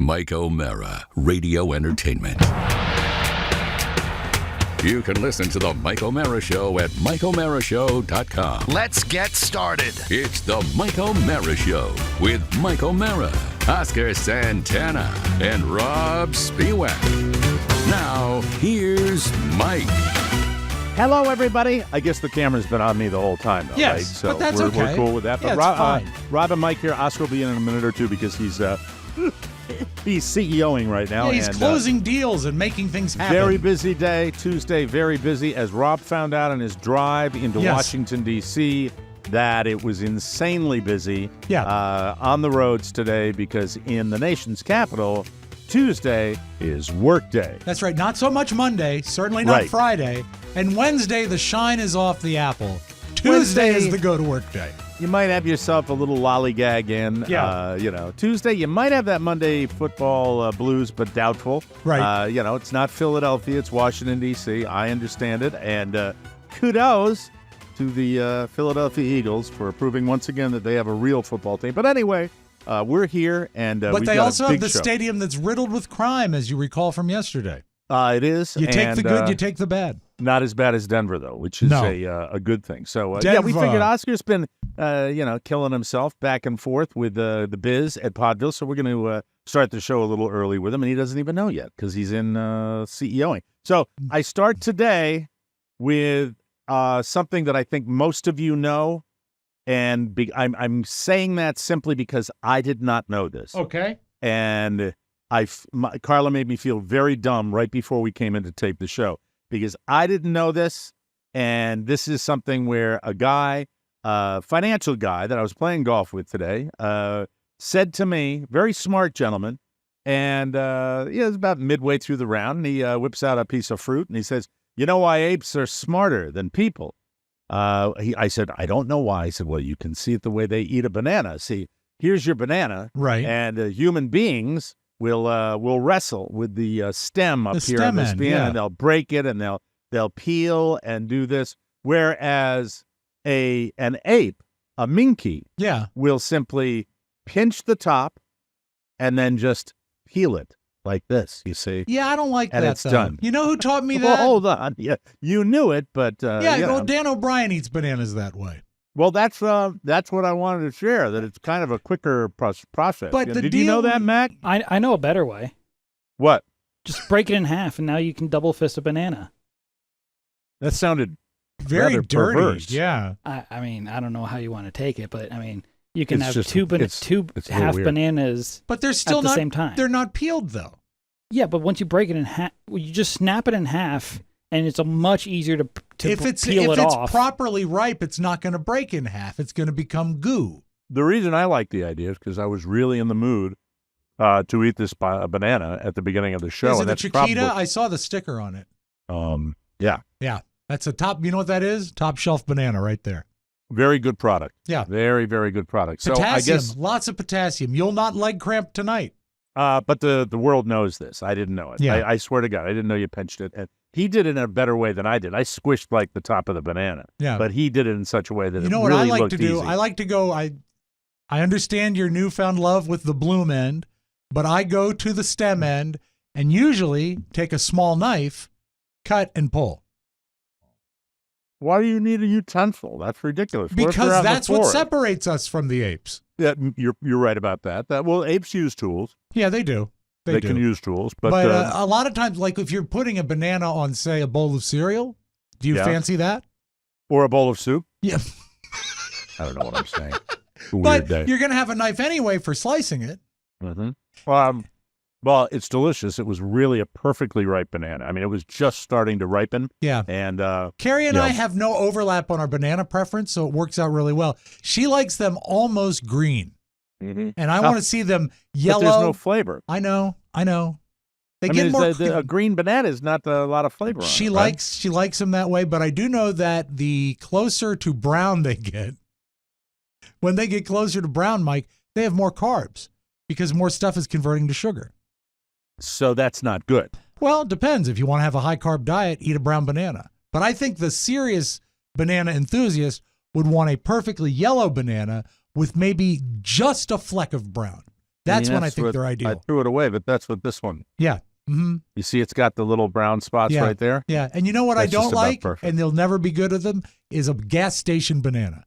Mike O'Mara, Radio Entertainment. You can listen to the Mike O'Mara Show at MikeO'MaraShow.com. Let's get started. It's the Mike O'Mara Show with Mike O'Mara, Oscar Santana, and Robb Spiewak. Now, here's Mike. Hello, everybody. I guess the camera's been on me the whole time, though, yes, right? So but that's okay. We're cool with that. Yeah, but it's fine. Rob and Mike here. Oscar will be in a minute or two because he's CEOing right now. Yeah, he's closing deals and making things happen. Very busy day, Tuesday, very busy. As Rob found out on his drive into Washington, D.C., that it was insanely busy on the roads today because in the nation's capital, Tuesday is work day. That's right. Not so much Monday, certainly not Friday. And Wednesday, the shine is off the apple. Tuesday is the go-to-work day. You might have yourself a little lollygag in. Tuesday, you might have that Monday football blues, but doubtful. Right. It's not Philadelphia. It's Washington, D.C. I understand it. And kudos to the Philadelphia Eagles for proving once again that they have a real football team. But anyway, we're here, and but they also have the stadium that's riddled with crime, as you recall from yesterday. It is. You take the good, you take the bad. Not as bad as Denver, though, which is a good thing. So, we figured Oscar's been, killing himself back and forth with the Biz at Podville. So we're going to start the show a little early with him, and he doesn't even know yet because he's in CEOing. So I start today with something that I think most of you know, and I'm saying that simply because I did not know this. Okay. And Carla made me feel very dumb right before we came in to tape the show because I didn't know this, and this is something where a guy, financial guy that I was playing golf with today, said to me, very smart gentleman, and it was about midway through the round, and he whips out a piece of fruit, and he says, "You know why apes are smarter than people?" I said, "I don't know why." He said, "Well, you can see it the way they eat a banana. See, here's your banana, right? And human beings will wrestle with the stem up here on this banana, and they'll break it, and they'll peel and do this. Whereas an ape, a minky, will simply pinch the top and then just peel it like this. You see? Yeah, I don't like that. And it's done. You know who taught me that? Well, hold on. Yeah, you knew it, but Dan O'Brien eats bananas that way. Well, that's what I wanted to share, that it's kind of a quicker process. But did you know that, Mac? I know a better way. What? Just break it in half, and now you can double fist a banana. That sounded very rather dirty. Perverse. Yeah. I mean, I don't know how you want to take it, but I mean, you can have it's two half bananas but they're still at the same time. They're not peeled, though. Yeah, but once you break it in half, you just snap it in half, and it's much easier to peel it off. If it's properly ripe, it's not going to break in half. It's going to become goo. The reason I like the idea is because I was really in the mood to eat this banana at the beginning of the show. Is it and a that's Chiquita? probably, I saw the sticker on it. Yeah. Yeah. That's a top, you know what that is? Top shelf banana right there. Very good product. Yeah. Very, very good product. Potassium, so I guess lots of potassium. You'll not leg cramp tonight. But the world knows this. I didn't know it. Yeah. I swear to God, I didn't know you pinched it. And he did it in a better way than I did. I squished like the top of the banana. Yeah. But he did it in such a way that you know it really what I like looked to do? easy. I like to go. I understand your newfound love with the bloom end, but I go to the stem end and usually take a small knife, cut and pull. Why do you need a utensil? That's ridiculous. Because that's what separates us from the apes. Yeah, you're right about that. Well, apes use tools. Yeah, they do. They can use tools, but a lot of times, like if you're putting a banana on, say, a bowl of cereal, do you fancy that? Or a bowl of soup? Yeah. I don't know what I'm saying. But you're going to have a knife anyway for slicing it. Mm-hmm. Well, it's delicious. It was really a perfectly ripe banana. I mean, it was just starting to ripen. Yeah. And Carrie and I have no overlap on our banana preference, so it works out really well. She likes them almost green. Mm-hmm. And I want to see them yellow. But there's no flavor. I know. They get more. A green banana is not a lot of flavor on she it, likes them that way, but I do know that the closer to brown they get, when they get closer to brown, Mike, they have more carbs because more stuff is converting to sugar. So that's not good. Well, it depends. If you want to have a high carb diet, eat a brown banana. But I think the serious banana enthusiast would want a perfectly yellow banana with maybe just a fleck of brown. That's when I think they're ideal. I threw it away, but that's what this one. Yeah. Mm-hmm. You see, it's got the little brown spots right there. Yeah, and you know what That's I don't just about like, perfect. and they'll never be good at them, is a gas station banana.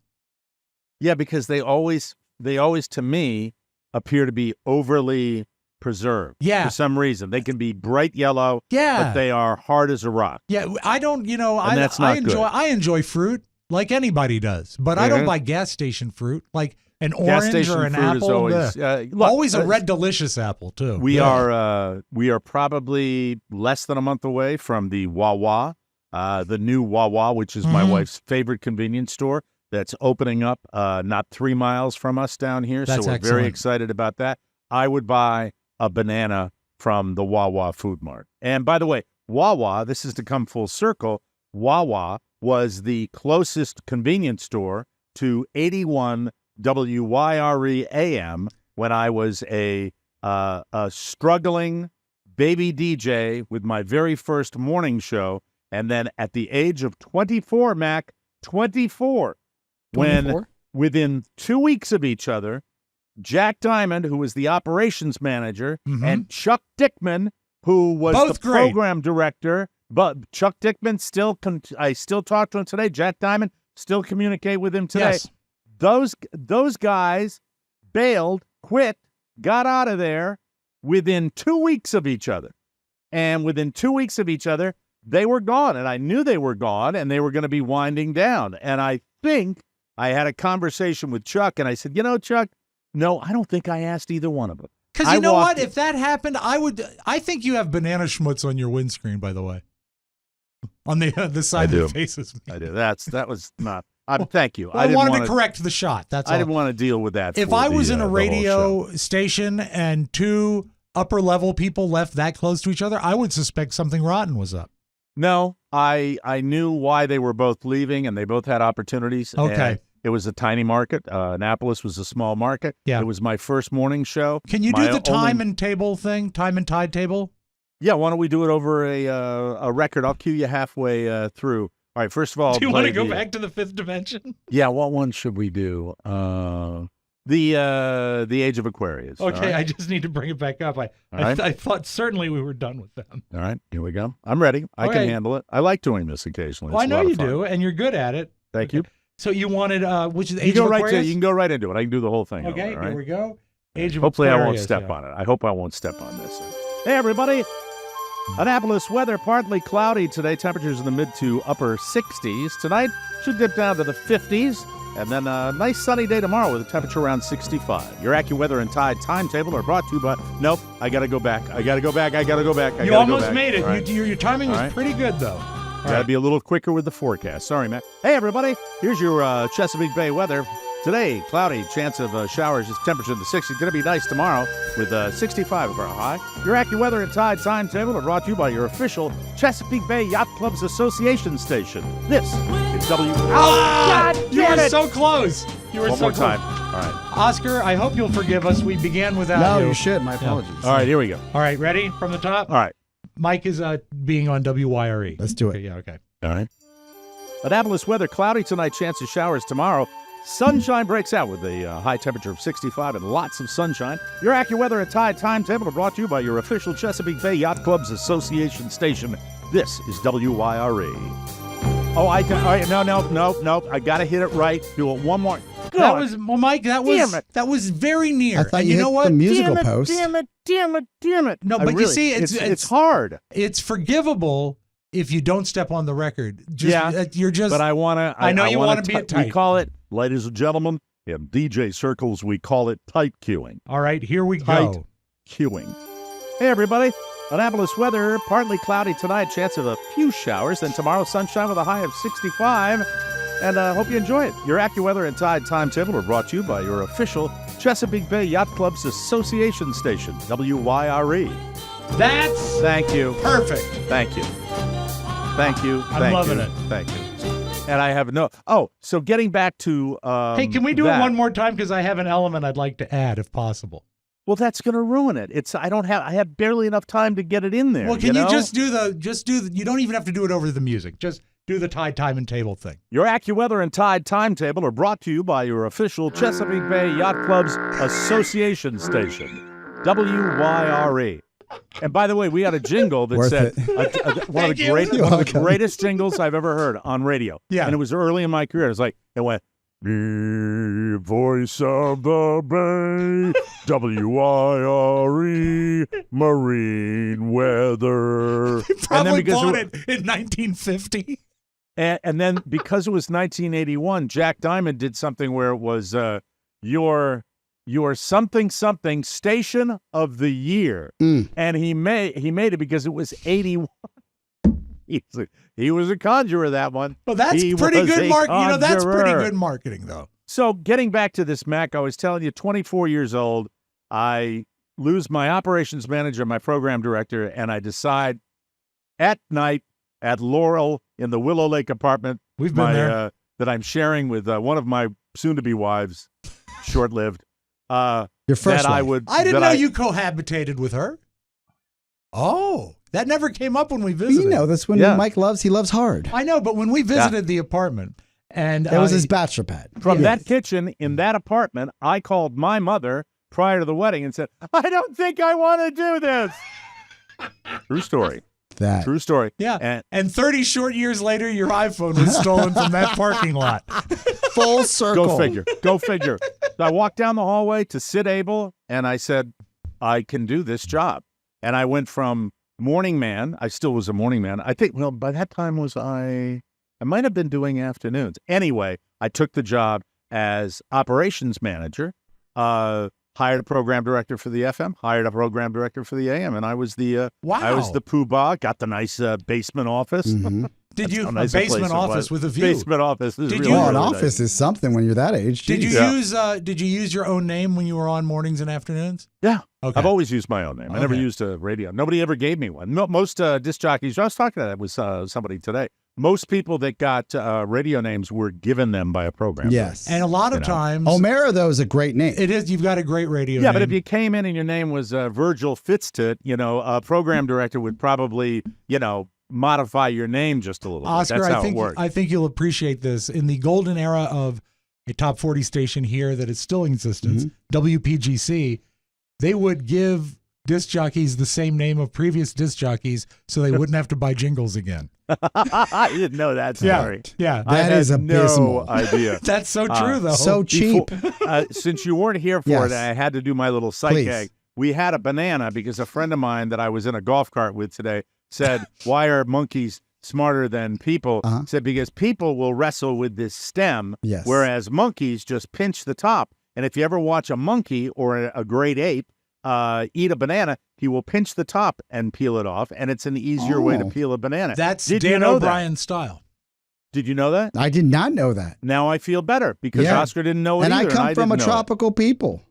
Yeah, because they always to me appear to be overly preserved. Yeah. For some reason, they can be bright yellow. Yeah. But they are hard as a rock. Yeah, I don't. that's not good. I enjoy fruit like anybody does, but I don't buy gas station fruit like an Gas orange station or an fruit apple. is always look, always a red delicious apple too. We are probably less than a month away from the Wawa, the new Wawa, which is my wife's favorite convenience store. That's opening up not 3 miles from us down here. That's so we're excellent. very excited about that. I would buy a banana from the Wawa Food Mart. And by the way, Wawa, this is to come full circle, Wawa was the closest convenience store to 81 WYRE AM when I was a struggling baby DJ with my very first morning show. And then at the age of 24, Mac, 24, when within 2 weeks of each other, Jack Diamond, who was the operations manager, and Chuck Dickman, who was Both the great. program director, but Chuck Dickman I still talk to him today. Jack Diamond, still communicate with him today. Yes. Those guys bailed, quit, got out of there within 2 weeks of each other. And within 2 weeks of each other, they were gone. And I knew they were gone and they were going to be winding down. And I think I had a conversation with Chuck and I said, Chuck, no, I don't think I asked either one of them. Because you know what? If that happened, I think you have banana schmutz on your windscreen, by the way. On the side that faces me. I do. That was not. Thank you. Well, I wanted to correct the shot. That's all. I didn't want to deal with that. If I was in a radio station and two upper level people left that close to each other, I would suspect something rotten was up. No, I knew why they were both leaving, and they both had opportunities. Okay. And it was a tiny market. Annapolis was a small market. Yeah. It was my first morning show. Can you do the time and table thing? Time and tide table? Yeah, why don't we do it over a record? I'll cue you halfway through. All right, first of all, do you want to go back to the fifth dimension? Yeah, what one should we do? The Age of Aquarius. Okay, right? I just need to bring it back up. I thought certainly we were done with them. All right, here we go. I'm ready. I can handle it. I like doing this occasionally. Well, I know you do, and you're good at it. Thank you. So you wanted, which is Age of Aquarius? You can go right into it. I can do the whole thing. Okay, over, right? Here we go. Age of Hopefully Aquarius. I won't step on it. I hope I won't step on this. Hey, everybody. Annapolis weather, partly cloudy today. Temperatures in the mid to upper 60s. Tonight should dip down to the 50s. And then a nice sunny day tomorrow with a temperature around 65. Your AccuWeather and Tide timetable are brought to you by... Nope, I got to go back. You almost made it. Right. Your timing was pretty good, though. Got to be a little quicker with the forecast. Sorry, Matt. Hey, everybody. Here's your Chesapeake Bay weather. Today, cloudy, chance of showers. Temperature in the 60s. Going to be nice tomorrow with 65 for a high. Your AccuWeather and Tide timetable are brought to you by your official Chesapeake Bay Yacht Clubs Association station. This is W. God, you were so close. You were One so more close. time. All right. Oscar, I hope you'll forgive us. We began without you. No, you should. My apologies. All right, here we go. All right, ready from the top? All right. Mike is being on WYRE. Let's do it. Okay, yeah, okay. All right. Annapolis weather, cloudy tonight, chance of showers tomorrow. Sunshine breaks out with a high temperature of 65 and lots of sunshine. Your AccuWeather and Tide timetable are brought to you by your official Chesapeake Bay Yacht Clubs Association station. This is WYRE. Oh, all right, no. I got to hit it right. Do it one more. God. That was, well, Mike, that was very near. I thought and you know hit what? the musical post. Damn it. No, but you see, it's hard. It's forgivable if you don't step on the record. You're just. But I want to. I know you want to be tight. We call it, ladies and gentlemen, in DJ circles, we call it tight queuing. All right, here we tight go. Queuing. Hey, everybody. Annapolis weather, partly cloudy tonight, chance of a few showers. Then tomorrow, sunshine with a high of 65. And hope you enjoy it. Your AccuWeather and Tide timetable are brought to you by your official Chesapeake Bay Yacht Clubs Association station, WYRE. That's Thank you. perfect. Thank you. I'm loving it. Thank you. And I have no... Oh, so getting back to... Hey, can we do it one more time? Because I have an element I'd like to add, if possible. Well, that's going to ruin it. I have barely enough time to get it in there. Well, can you just do the, you don't even have to do it over the music. Just do the Tide time and table thing. Your AccuWeather and Tide timetable are brought to you by your official Chesapeake Bay Yacht Clubs Association station. WYRE. And by the way, we had a jingle that Worth said it. one of the greatest jingles I've ever heard on radio. Yeah. And it was early in my career. It was like, it went, the voice of the bay, WYRE, marine weather. Probably bought it in 1950. And then because it was 1981, Jack Diamond did something where it was your something station of the year, and he made it because it was 81. He was a conjurer, that one. Well, that's pretty good marketing. That's pretty good marketing, though. So getting back to this, Mac, I was telling you, 24 years old, I lose my operations manager, my program director, and I decide at night at Laurel in the Willow Lake apartment We've been there. that I'm sharing with one of my soon-to-be wives, short-lived. Your first wife. I didn't know you cohabitated with her. Oh, that never came up when we visited. You know, that's when Mike he loves hard. I know, but when we visited the apartment, and it was his bachelor pad. From that kitchen in that apartment, I called my mother prior to the wedding and said, I don't think I want to do this. True story. True story. Yeah. And 30 short years later, your iPhone was stolen from that parking lot. Full circle. Go figure. So I walked down the hallway to Sid Abel, and I said, I can do this job. And I went from morning man. I still was a morning man. I think, well, by that time I might have been doing afternoons. Anyway, I took the job as operations manager, hired a program director for the FM, hired a program director for the AM, and I was the I was the poobah, got the nice basement office. Mm-hmm. Did you a basement office with a view? Basement office. Is really, an really office nice. is something when you're that age. Did you use your own name when you were on mornings and afternoons? Yeah. Okay. I've always used my own name. I never used a radio. Nobody ever gave me one. Most disc jockeys, I was talking to that with somebody today. Most people that got radio names were given them by a program. Yes. And a lot of times. O'Mara, though, is a great name. It is. You've got a great radio name. Yeah, but if you came in and your name was Virgil Fitztit, a program director would probably, modify your name just a little bit. Oscar, That's how it works. I think you'll appreciate this. In the golden era of a top 40 station here that is still in existence, WPGC, they would give disc jockeys the same name of previous disc jockeys so they wouldn't have to buy jingles again. I didn't know that story. Yeah. That is abysmal. No idea. That's so true, though. So cheap. Since you weren't here for it, I had to do my little sight Please. gag. We had a banana because a friend of mine that I was in a golf cart with today said, why are monkeys smarter than people? Said, because people will wrestle with this stem, whereas monkeys just pinch the top. And if you ever watch a monkey or a great ape eat a banana, he will pinch the top and peel it off, and it's an easier way to peel a banana. That's Dan O'Brien's style. Did you know that? I did not know that. Now I feel better because Oscar didn't know it and either. I come from a tropical people.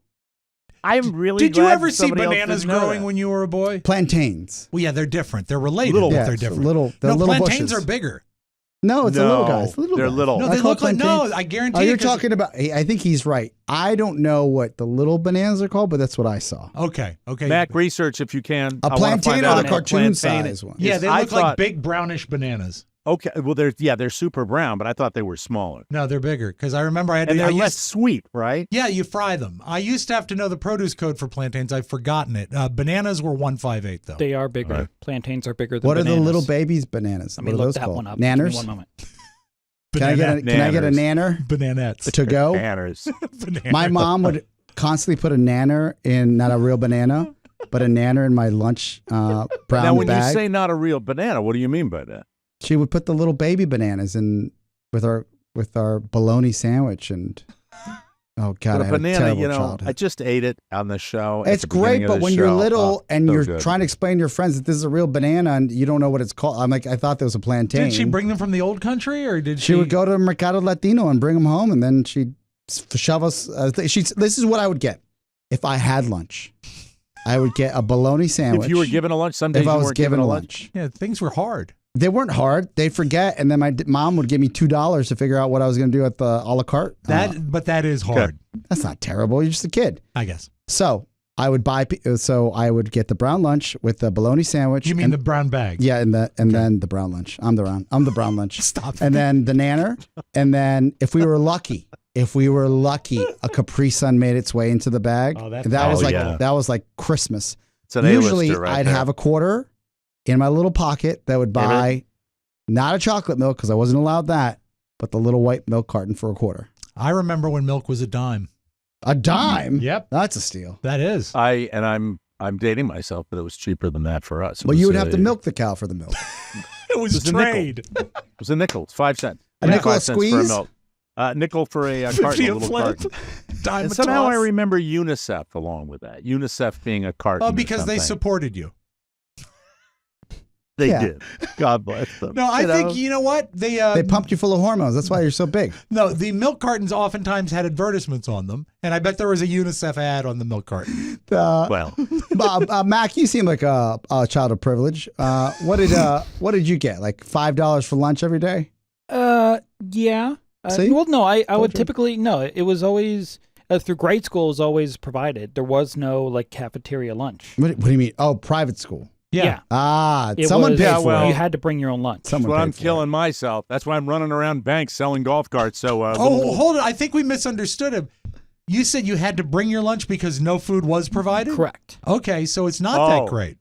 I'm really Did you glad ever see somebody else bananas didn't know growing that. when you were a boy? Plantains. Well, yeah, they're different. They're related, Little but ones. they're different. They're little plantains bushes. are bigger. No, it's a little guy. It's a little they're guy. little. No, they look like, I guarantee you. You're talking about, I think he's right. I don't know what the little bananas are called, but that's what I saw. Okay. Mac, research if you can. A plantain or the cartoon size one? Yeah, they look like big brownish bananas. Okay, well, they're super brown, but I thought they were smaller. No, they're bigger because I remember I had to. And they're less sweet, right? Yeah, you fry them. I used to have to know the produce code for plantains. I've forgotten it. Bananas were 158 though. They are bigger. Right. Plantains are bigger than What bananas. are the little babies' bananas? Let me what are look those that called? one up. Nanners? Give me 1 moment. Can I get a nanner? Bananettes. To go? Bananas. My mom would constantly put a nanner in, not a real banana, but a nanner in my lunch brown bag. Now, when you say not a real banana, what do you mean by that? She would put the little baby bananas in with our bologna sandwich, and oh god, but I had a banana, a terrible childhood. I just ate it on the show. It's great, but when you're little and you're trying to explain to your friends that this is a real banana and you don't know what it's called, I'm like, I thought there was a plantain. Did she bring them from the old country, or did she? She would go to Mercado Latino and bring them home, and then she'd shove us. This is what I would get if I had lunch. I would get a bologna sandwich. If you were given a lunch, some days if I you was weren't given given a lunch. Yeah, things were hard. They weren't hard. They'd forget, and then my mom would give me $2 to figure out what I was going to do at the a la carte. But that is hard. That's not terrible. You're just a kid, I guess. So I would I would get the brown lunch with the bologna sandwich. You mean the brown bag? Yeah, and then the brown lunch. I'm the brown lunch. Stop. And then the nanner, and then if we were lucky, if we were lucky, a Capri Sun made its way into the bag. Oh, that's that was like yeah. that was like Christmas. It's an Usually, A-lister right I'd there. have a quarter in my little pocket that would buy not a chocolate milk because I wasn't allowed that, but the little white milk carton for a quarter. I remember when milk was a dime. A dime? Yep. That's a steal. That is. I'm dating myself, but it was cheaper than that for us. It Well, was, you would have to milk the cow for the milk. It was was a nickel. trade. It was a nickel. It's 5 cents. A nickel 5 a cents for a squeeze? milk. Nickel for a 50 carton, a a little flip. carton. Dime And a somehow toss. I remember UNICEF along with that. UNICEF being a carton. Oh, or because they something. supported you. They Yeah. did. God bless them. No, I think, you know what? They pumped you full of hormones. That's why you're so big. No, the milk cartons oftentimes had advertisements on them, and I bet there was a UNICEF ad on the milk carton. Well, Mac, you seem like a child of privilege. What did you get? Like $5 for lunch every day? Yeah. See? Well, no, I would you. typically, no, it was always, through grade school, it was always provided. There was no, like, cafeteria lunch. What do you mean? Oh, private school. Yeah. Someone paid yeah, for well, it. You had to bring your own lunch. Someone that's why paid I'm for killing myself. That's why I'm running around banks selling golf carts. So, Hold on. I think we misunderstood him. You said you had to bring your lunch because no food was provided? Correct. Okay, so it's not that great.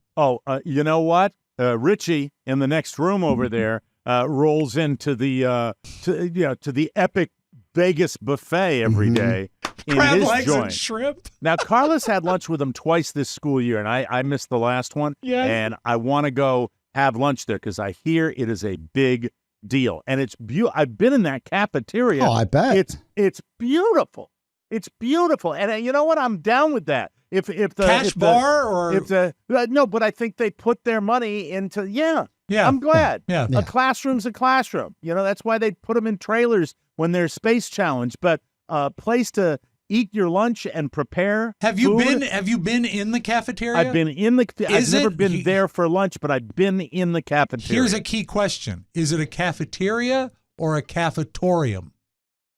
You know what? Richie in the next room over there rolls into the to the epic Vegas buffet every day in Crab his legs joint. and shrimp. Now, Carlos had lunch with him twice this school year, and I missed the last one. Yeah. And I want to go have lunch there because I hear it is a big deal, and it's beautiful. I've been in that cafeteria. Oh, I bet. It's beautiful. It's beautiful, and you know what? I'm down with that. If the Cash if the- bar or if the no, but I think they put their money into yeah. I'm glad. Yeah. Yeah. A classroom's a classroom. You know, that's why they put them in trailers when they're space challenged. But a place to eat your lunch and prepare. Have you food. been in the cafeteria? I've been in the. I've never been he- there for lunch, but I've been in the cafeteria. Here's a key question. Is it a cafeteria or a cafetorium?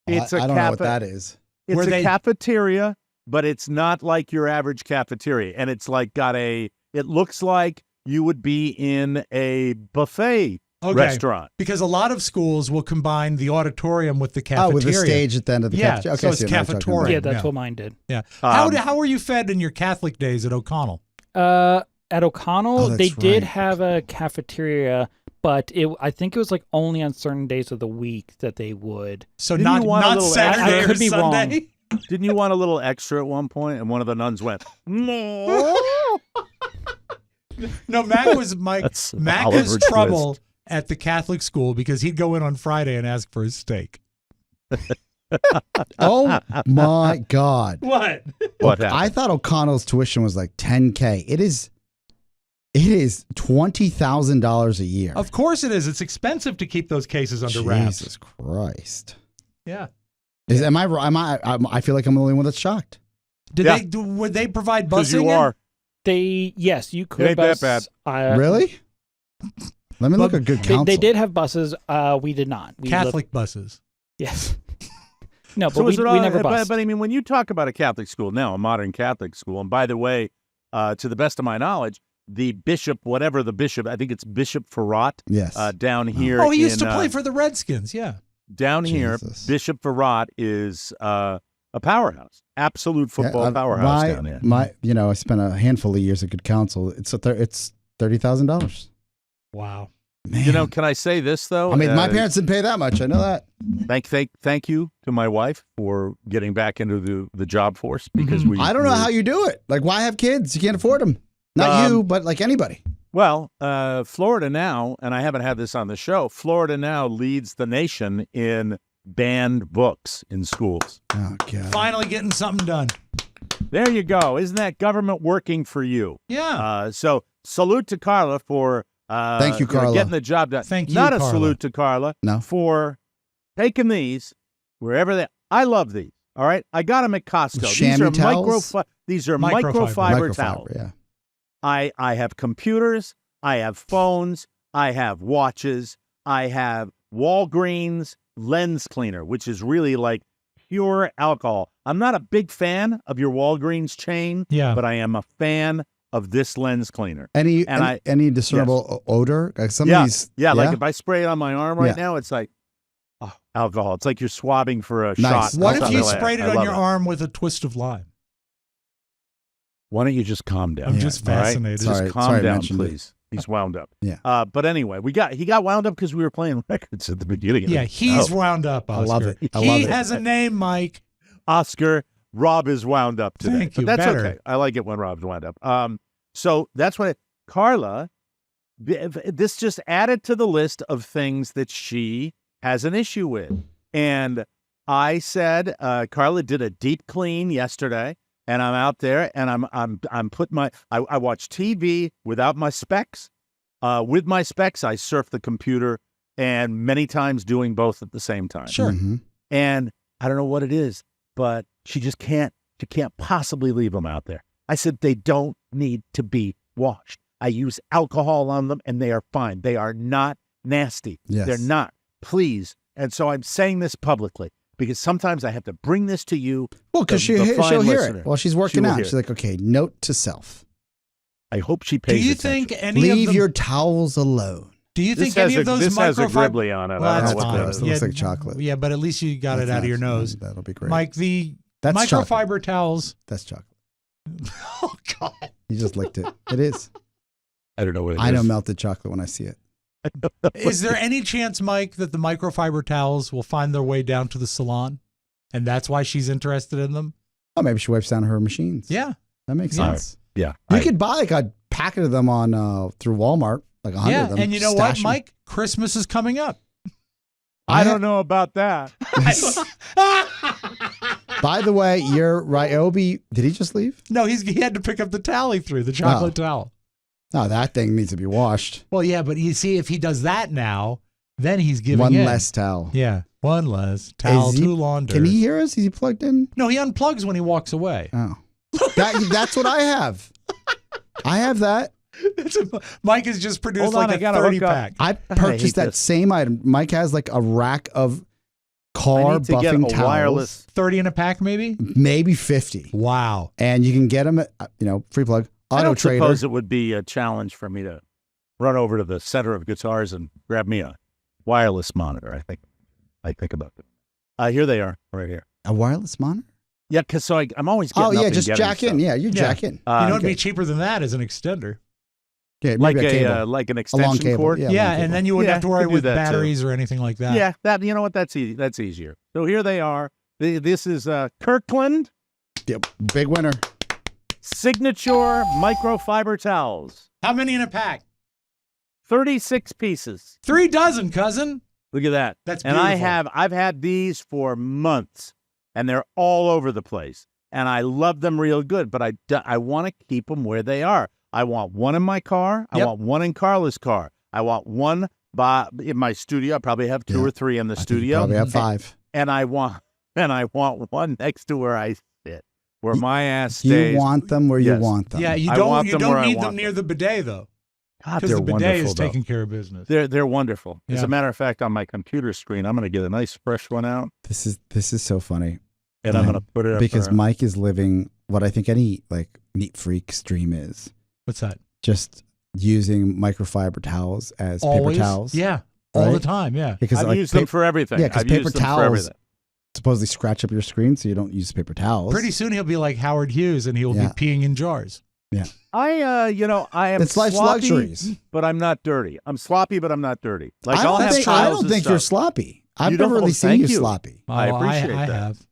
It's I a don't know what that is. It's Where a they- cafeteria, but it's not like your average cafeteria, and it's like it looks like you would be in a buffet restaurant. Because a lot of schools will combine the auditorium with the cafeteria. Oh, with the stage at the end of the Yeah, cafeteria. Okay, so it's I see what you're talking about. cafetorium. Yeah, that's Yeah. what mine did. Yeah. Um, How were you fed in your Catholic days at O'Connell? At O'Connell, Oh, that's they did right. have a cafeteria, but I think it was like only on certain days of the week that they would. So Didn't you want a not little Saturday I or could be wrong. Sunday? Didn't you want a little extra at one point? And one of the nuns went, "No." No, Mac was Mac Oliver was Twist. trouble at the Catholic school because he'd go in on Friday and ask for his steak. Oh my God. What? What happened? I thought O'Connell's tuition was like $10K. It is $20,000 a year. Of course it is. It's expensive to keep those cases under wraps. Jesus Christ. Yeah. Am I right? I feel like I'm the only one that's shocked. Yeah. Would they provide Because busing? you are. Yes, you could ain't that bus. Uh, Really? Let me look but at good They, counsel. they did have buses. We did not. We Catholic buses. Yes. No, but So is it all, we never bused. but I mean, when you talk about a Catholic school now, a modern Catholic school, and by the way, to the best of my knowledge, the bishop, whatever the bishop, I think it's Bishop Farrat, Yes. down here. Oh, he used in, to play for the Redskins. Yeah. down here. Jesus. Bishop Farrat is a powerhouse, absolute football powerhouse down there. I spent a handful of years at good counsel. It's $30,000. Wow. Man. You know, can I say this though? I mean, my parents didn't pay that much. I know that. Thank you to my wife for getting back into the job force because we. I don't know how you do it. Like, why have kids? You can't afford them. Not you, but like anybody. Well, Florida now, and I haven't had this on the show. Florida now leads the nation in banned books in schools. Oh God. Finally getting something done. There you go. Isn't that government working for you? Yeah. So salute to Carla for Thank you, Carla. getting the job done. Thank you, Not a Carla. salute to Carla No. for taking these wherever they. I love these. All right, I got them at Costco. These are Chamois towels? microfiber towels. Yeah. I have computers, I have phones, I have watches, I have Walgreens lens cleaner, which is really like pure alcohol. I'm not a big fan of your Walgreens chain, Yeah. but I am a fan of this lens cleaner. Any discernible odor? Like some of these. Like if I spray it on my arm right Yeah. now, it's like Oh, alcohol. It's like you're swabbing for a Nice. shot. What of if you something. sprayed it I on love your arm with a twist of lime? Why don't you just calm down? I'm just all right? fascinated. Sorry. Just calm down, mentioned it. please. He's wound up. Yeah. But anyway, he got wound up because we were playing records at the beginning. Of Yeah, the he's show. wound up, Oscar. I love it. I he love it. has a name, Mike. Oscar. Robb is wound up today. Thank you. But that's Better. okay. I like it when Robb's wound up. So that's what Carla. This just added to the list of things that she has an issue with, and I said Carla did a deep clean yesterday, and I'm out there and I'm putting I watch TV without my specs. With my specs, I surf the computer, and many times doing both at the same time. Sure. Mhm. And I don't know what it is, but she just can't. She can't possibly leave them out there. I said they don't need to be washed. I use alcohol on them, and they are fine. They are not nasty. Yes. They're not. Please. And so I'm saying this publicly because sometimes I have to bring this to you. Well, because the fine she'll hear listener. it while she's She working will out. hear She's it. like, okay, note to self. I hope she Do pays you attention. think any Leave of them, your towels alone. Do you This think any has of those this has a microfiber? gribbly on it. Well, I don't that's know what fine. that gross. is. It looks like chocolate. Yeah, but at least you got it out of your nose. That'll be great. Mike, the That's microfiber towels. That's chocolate. Oh God! You just licked it. It is. I don't know what it is. I know melted chocolate when I see it. Is there any chance, Mike, that the microfiber towels will find their way down to the salon, and that's why she's interested in them? Oh, maybe she wipes down her machines. Yeah. That makes Yeah. sense. Yeah. You could buy like a packet of them on through Walmart, like 100 Yeah, of them. and you know stash what, them. Mike? Christmas is coming up. I don't know about that. By the way, you're Ryobi. Did he just leave? No, he had to pick up the towel he threw, the chocolate towel. No, that thing needs to be washed. Well, yeah, but you see, if he does that now, then he's giving One in. less towel. Yeah, one less towel, Is he- two launders. Can he hear us? Is he plugged in? No, he unplugs when he walks away. Oh, that's what I have. I have that. Mike has just produced Hold on, like I a gotta 30 hook up. pack. I hate purchased that this. same item. Mike has like a rack of I car need to get buffing a towels. wireless. 30 in a pack, maybe? Maybe 50. Wow. And you can get them at, free plug, I Auto don't Trader. suppose it would be a challenge for me to run over to the center of guitars and grab me a wireless monitor. I think about it. Here they are, right here. A wireless monitor? Yeah, because I'm always getting Oh, up yeah, and just getting jack in. stuff. Yeah, you jack in. You know what'd okay. be cheaper than that is an extender. Yeah, Like maybe a cable. like an long extension cable. cord. Yeah, Yeah, long cable. and then you wouldn't Yeah, have to worry could do with that, too. batteries or anything like that. Yeah, that you know what? That's easy. That's easier. So here they are. This is Kirkland Yep, big winner. Signature microfiber towels. How many in a pack? 36 pieces. 3 dozen, cousin. Look at that. That's and beautiful. I've had these for months, and they're all over the place, and I love them real good. But I want to keep them where they are. I want one in my car. I Yep. want one in Carla's car. I want one in my studio. I probably have 2 Yeah. or 3 in the I think you studio. probably have 5. And I want one next to where I sit, where my ass You stays. want them where Yes. you want them. Yeah, you I don't want them where I need want them near them. the bidet though. God, Because they're the bidet wonderful. is though. taking care of business. They're wonderful. As Yeah. a matter of fact, on my computer screen, I'm going to get a nice fresh one out, This is so funny. and I'm going to put it up Because there. Mike is living what I think any like neat freak's dream is. What's that? Just using microfiber towels as Always? paper towels. Yeah. All the Right? time, yeah. Because I've like used them for everything. yeah, 'cause I've paper used them for towels- everything. supposedly scratch up your screen so you don't use paper towels. Pretty soon he'll be like Howard Hughes and he will Yeah. be peeing in jars. I am It's life's sloppy, luxuries. but I'm not dirty. I'm sloppy, but I'm not dirty. Like I I'll don't have think, trials I don't and think you're stuff. sloppy. I've You don't- never really oh, seen thank you you. sloppy. I appreciate I that. have.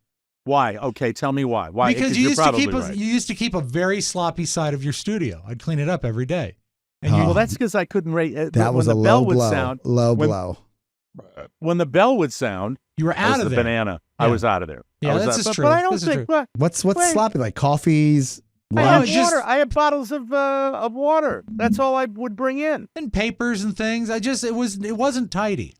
Why? Okay, tell me why. Why? Because you you're used to probably keep right. you used to keep a very sloppy side of your studio. I'd clean it up every day. And you, Oh. Well, that's because I couldn't rate. That when was the a bell low would blow. sound. Low when- blow. When the bell would sound, you were I was out of the there. banana. I Yeah. was out of there. Yeah, I was this out- is but, true. But I don't This is think. true. What's Wait. sloppy? Like coffees, I had lunch? just- water. I had bottles of water. That's all I would bring in. And papers and things. It wasn't tidy.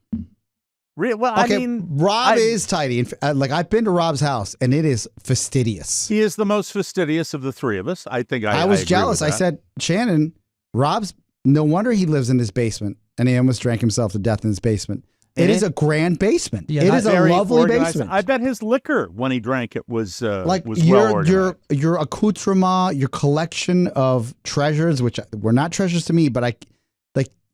Well, Okay, I mean, Robb is tidy. Like I've been to Robb's house and it is fastidious. he is the most fastidious of the three of us. I think I was agree jealous. with I that. said, Shannon, Robb's no wonder he lives in his basement and he almost drank himself to death in his basement. It is a grand basement. Yeah, it not is a Very lovely organized. basement. I bet his liquor when he drank it was like was well organized. your accoutrement, your collection of treasures, which were not treasures to me, but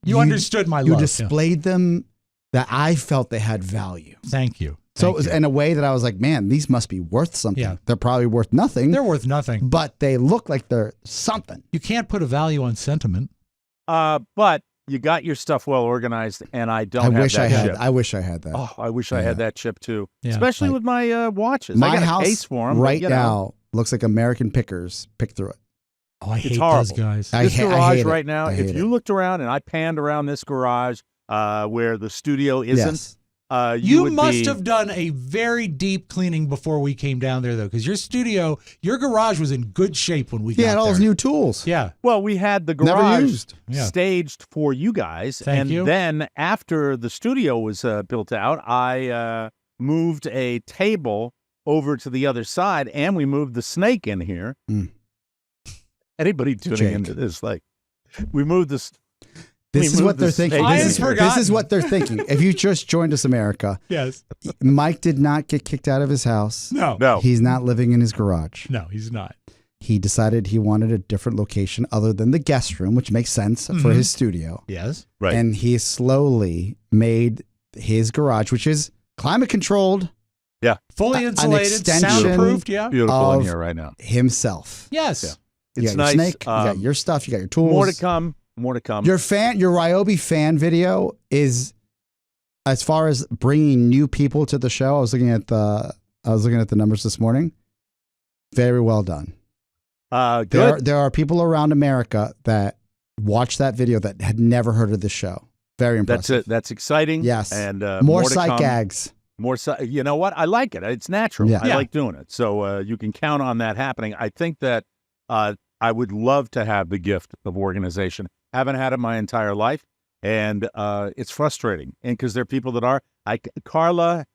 You understood my you love. displayed them that I felt they had value. Thank you. So Thank it was you. in a way that I was like, man, these must be worth something. Yeah. They're probably worth nothing, They're worth nothing. but they look like they're something. You can't put a value on sentiment. But you got your stuff well organized, and I don't have wish that I had. chip. I wish I had that. Oh, I wish I had that chip too, Yeah. especially Like, with my watches. My I got house a case for them right now looks like American Pickers picked through it. Oh, I hate horrible. those guys. I This ha- I garage hate it. right now, I if hate you it. looked around and I panned around this garage where the studio isn't, Yes. you would must be, have done a very deep cleaning before we came down there, though, because your garage was in good shape when we He got had all there. his new tools. Yeah. Well, we had the Never garage used. Yeah. staged for you guys. Thank and you. then after the studio was built out, I moved a table over to the other side, and we moved the snake in here. Mm. Anybody tuning Jake. into this, like, we moved this. This is what they're thinking. I This had is what they're thinking. If you just joined us, America, Yes. Mike did not get kicked out of his house. No. No. He's not living in his garage. No, he's not. He decided he wanted a different location other than the guest room, which makes sense for his studio. Yes. Right. And he slowly made his garage, which is climate controlled, Fully An insulated, extension soundproofed. Yeah. Beautiful in of- here right now. himself. Yes. Yeah. You It's got nice. your snake, you got your stuff, you got your tools. More to come. More to come. Your Ryobi fan video is, as far as bringing new people to the show. I was looking at the numbers this morning. Very well done. Good. There are people around America that watch that video that had never heard of the show. Very That's impressive. it. That's exciting. Yes. And More to sight come. gags. More, you know what? I like it. It's natural. Yeah. I Yeah. like doing it. So you can count on that happening. I think that I would love to have the gift of organization. Haven't had it my entire life, and it's frustrating. And because there are people that are, Carla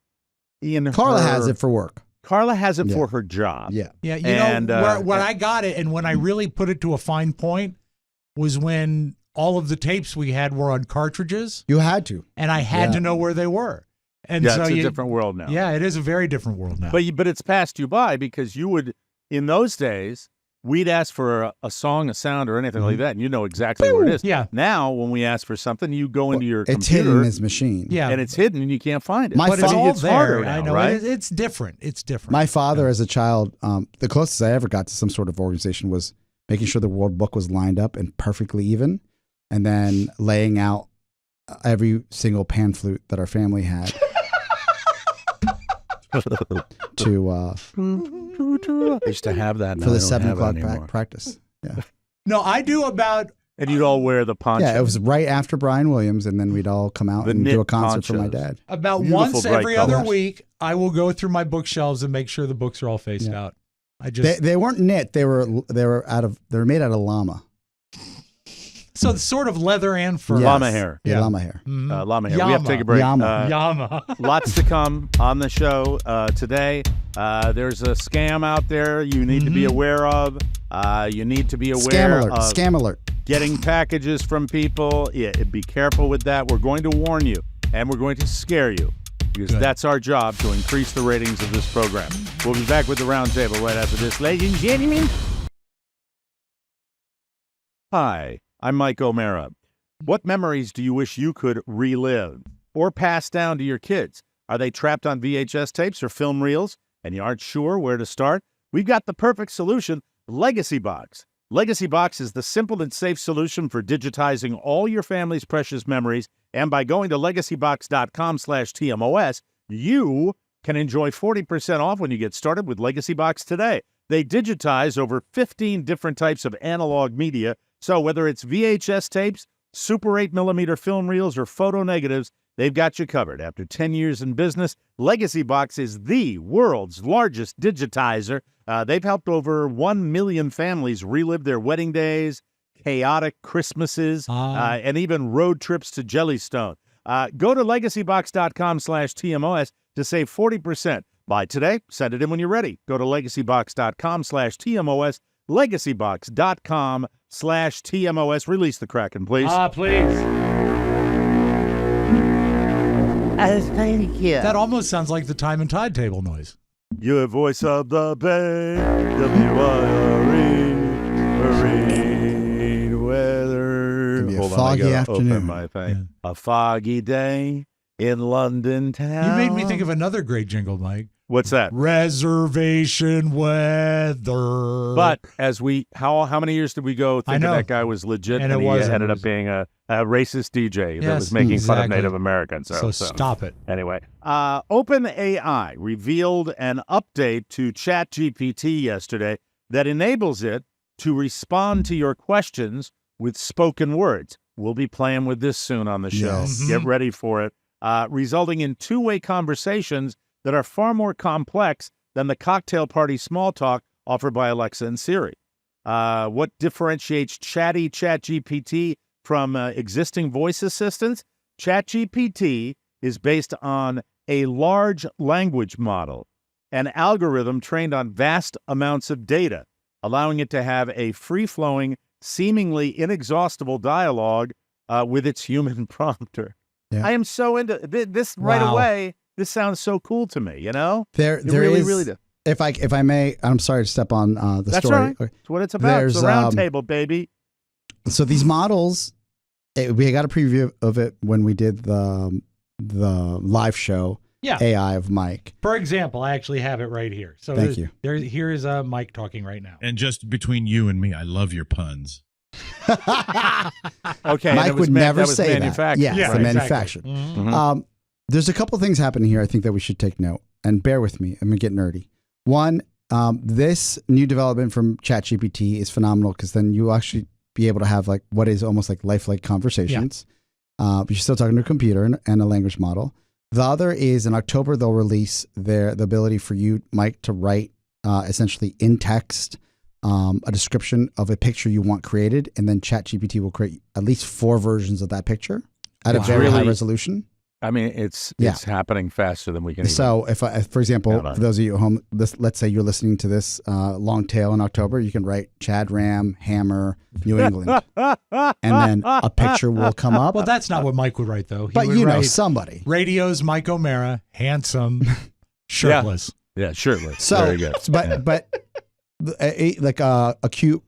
Has it for work. Carla has it Yeah. for her job. Yeah. Yeah. You And, know, where I got it and when I really put it to a fine point was when all of the tapes we had were on cartridges You had to. and I had Yeah. to know where they were. And Yeah, so it's a different world now. Yeah, it is a very different world now. But it's passed you by because you would, in those days, we'd ask for a song, a sound, or anything like that, and you know exactly what it is. Yeah. Now, when we ask for something, you go into your It's computer, hidden in his machine. yeah. and it's hidden, and you can't find it. My but it's fa- all it's there. harder now, I know. right? It's different. It's different. My father, as a child, the closest I ever got to some sort of organization was making sure the World Book was lined up and perfectly even, and then laying out every single pan flute that our family had to I used to have that. for the 7 o'clock practice. Yeah, No, I do about And you'd all wear the poncho. yeah. It was right after Brian Williams, and then we'd all come out The and do knit a concert for my ponchos. dad. Beautiful, once bright every other colors. week. I will go through my bookshelves and make sure the books are all faced out. I just They weren't knit. They were made out of llama. so it's sort of leather and fur. Yes. Llama hair. Yeah, Yeah. llama hair. Mhm. Llama hair. We have to take a break. Yama. Yama. Lots to come on the show today. There's a scam out there you need to be aware of. You need to be aware Scam alert. of Scam alert. getting packages from people. Yeah, be careful with that. We're going to warn you, and we're going to scare you, because Good. that's our job, to increase the ratings of this program. We'll be back with the roundtable right after this, ladies and gentlemen. Hi, I'm Mike O'Mara. What memories do you wish you could relive or pass down to your kids? Are they trapped on VHS tapes or film reels, and you aren't sure where to start? We've got the perfect solution, Legacy Box. Legacy Box is the simple and safe solution for digitizing all your family's precious memories, and by going to legacybox.com/TMOS, you can enjoy 40% off when you get started with Legacy Box today. They digitize over 15 different types of analog media, so whether it's VHS tapes, Super 8mm film reels, or photo negatives, they've got you covered. After 10 years in business, Legacy Box is the world's largest digitizer. They've helped over 1 million families relive their wedding days, chaotic Christmases, and even road trips to Jellystone. Go to legacybox.com/TMOS to save 40%. Buy today, send it in when you're ready. Go to legacybox.com/TMOS, legacybox.com/TMOS. Release the Kraken, please. Please. Thank you. That almost sounds like the time and tide table noise. Your voice of the bay, WIRE, marine weather. Gonna be a Hold on, I foggy gotta afternoon. Open my thing. A foggy day in London town. You made me think of another great jingle, Mike. What's that? Reservation weather. But as how many years did we go thinking that guy was legit, and he wasn't. ended up being a racist DJ that Yes, was making fun of exactly. Native Americans. So stop it. Anyway, OpenAI revealed an update to ChatGPT yesterday that enables it to respond to your questions with spoken words. We'll be playing with this soon on the show. Yes. Get ready for it. Resulting in two-way conversations that are far more complex than the cocktail party small talk offered by Alexa and Siri. What differentiates chatty ChatGPT from existing voice assistants? ChatGPT is based on a large language model, an algorithm trained on vast amounts of data, allowing it to have a free-flowing, seemingly inexhaustible dialogue with its human prompter. Yeah. I am so into this right Wow. away. This sounds so cool to me, you know? There really, is, really do. if I may, I'm sorry to step on the That's story. right. That's what it's about. It's There's, a round table, baby. So these models, we got a preview of it when we did the live show. Yeah. AI of Mike. For example, I actually have it right here. So Thank you. Here is Mike talking right now. And just between you and me, I love your puns. Okay, Mike would never say that. manufactured. Yes, Yeah, the exactly. manufactured. Mhm. There's a couple things happening here I think that we should take note, and bear with me. I'm going to get nerdy. One, this new development from ChatGPT is phenomenal because then you'll actually be able to have like what is almost like lifelike conversations. But you're still talking to a computer and a language model. The other is in October, they'll release the ability for you, Mike, to write essentially in text a description of a picture you want created, and then ChatGPT will create at least 4 versions of that picture at a It's very high really- resolution. I mean, it's Yeah. happening faster than we can. So if for example, Hold on. for those of you at home, let's say you're listening to this long tail in October, you can write Chad Ram, Hammer, New England, and then a picture will come up. Well, that's not what Mike would write, though. He but would you know, write, somebody. Radio's Mike O'Mara, handsome, shirtless. Yeah, shirtless. So, Very good. but like a cute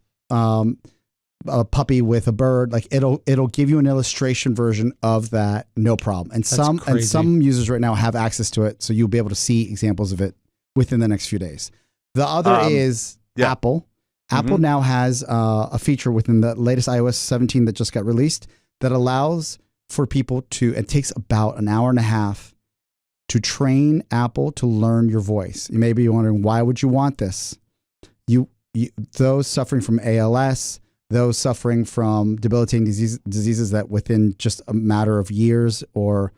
a puppy with a bird, like it'll give you an illustration version of that, no problem. And That's some users right now have access to it, so you'll be able to see examples of it within the next few days. The other is yeah. Apple. Apple now has a feature within the latest iOS 17 that just got released that allows for people to. It takes about an hour and a half to train Apple to learn your voice. You may be wondering, why would you want this? Those suffering from ALS, those suffering from debilitating diseases that within just a matter of years or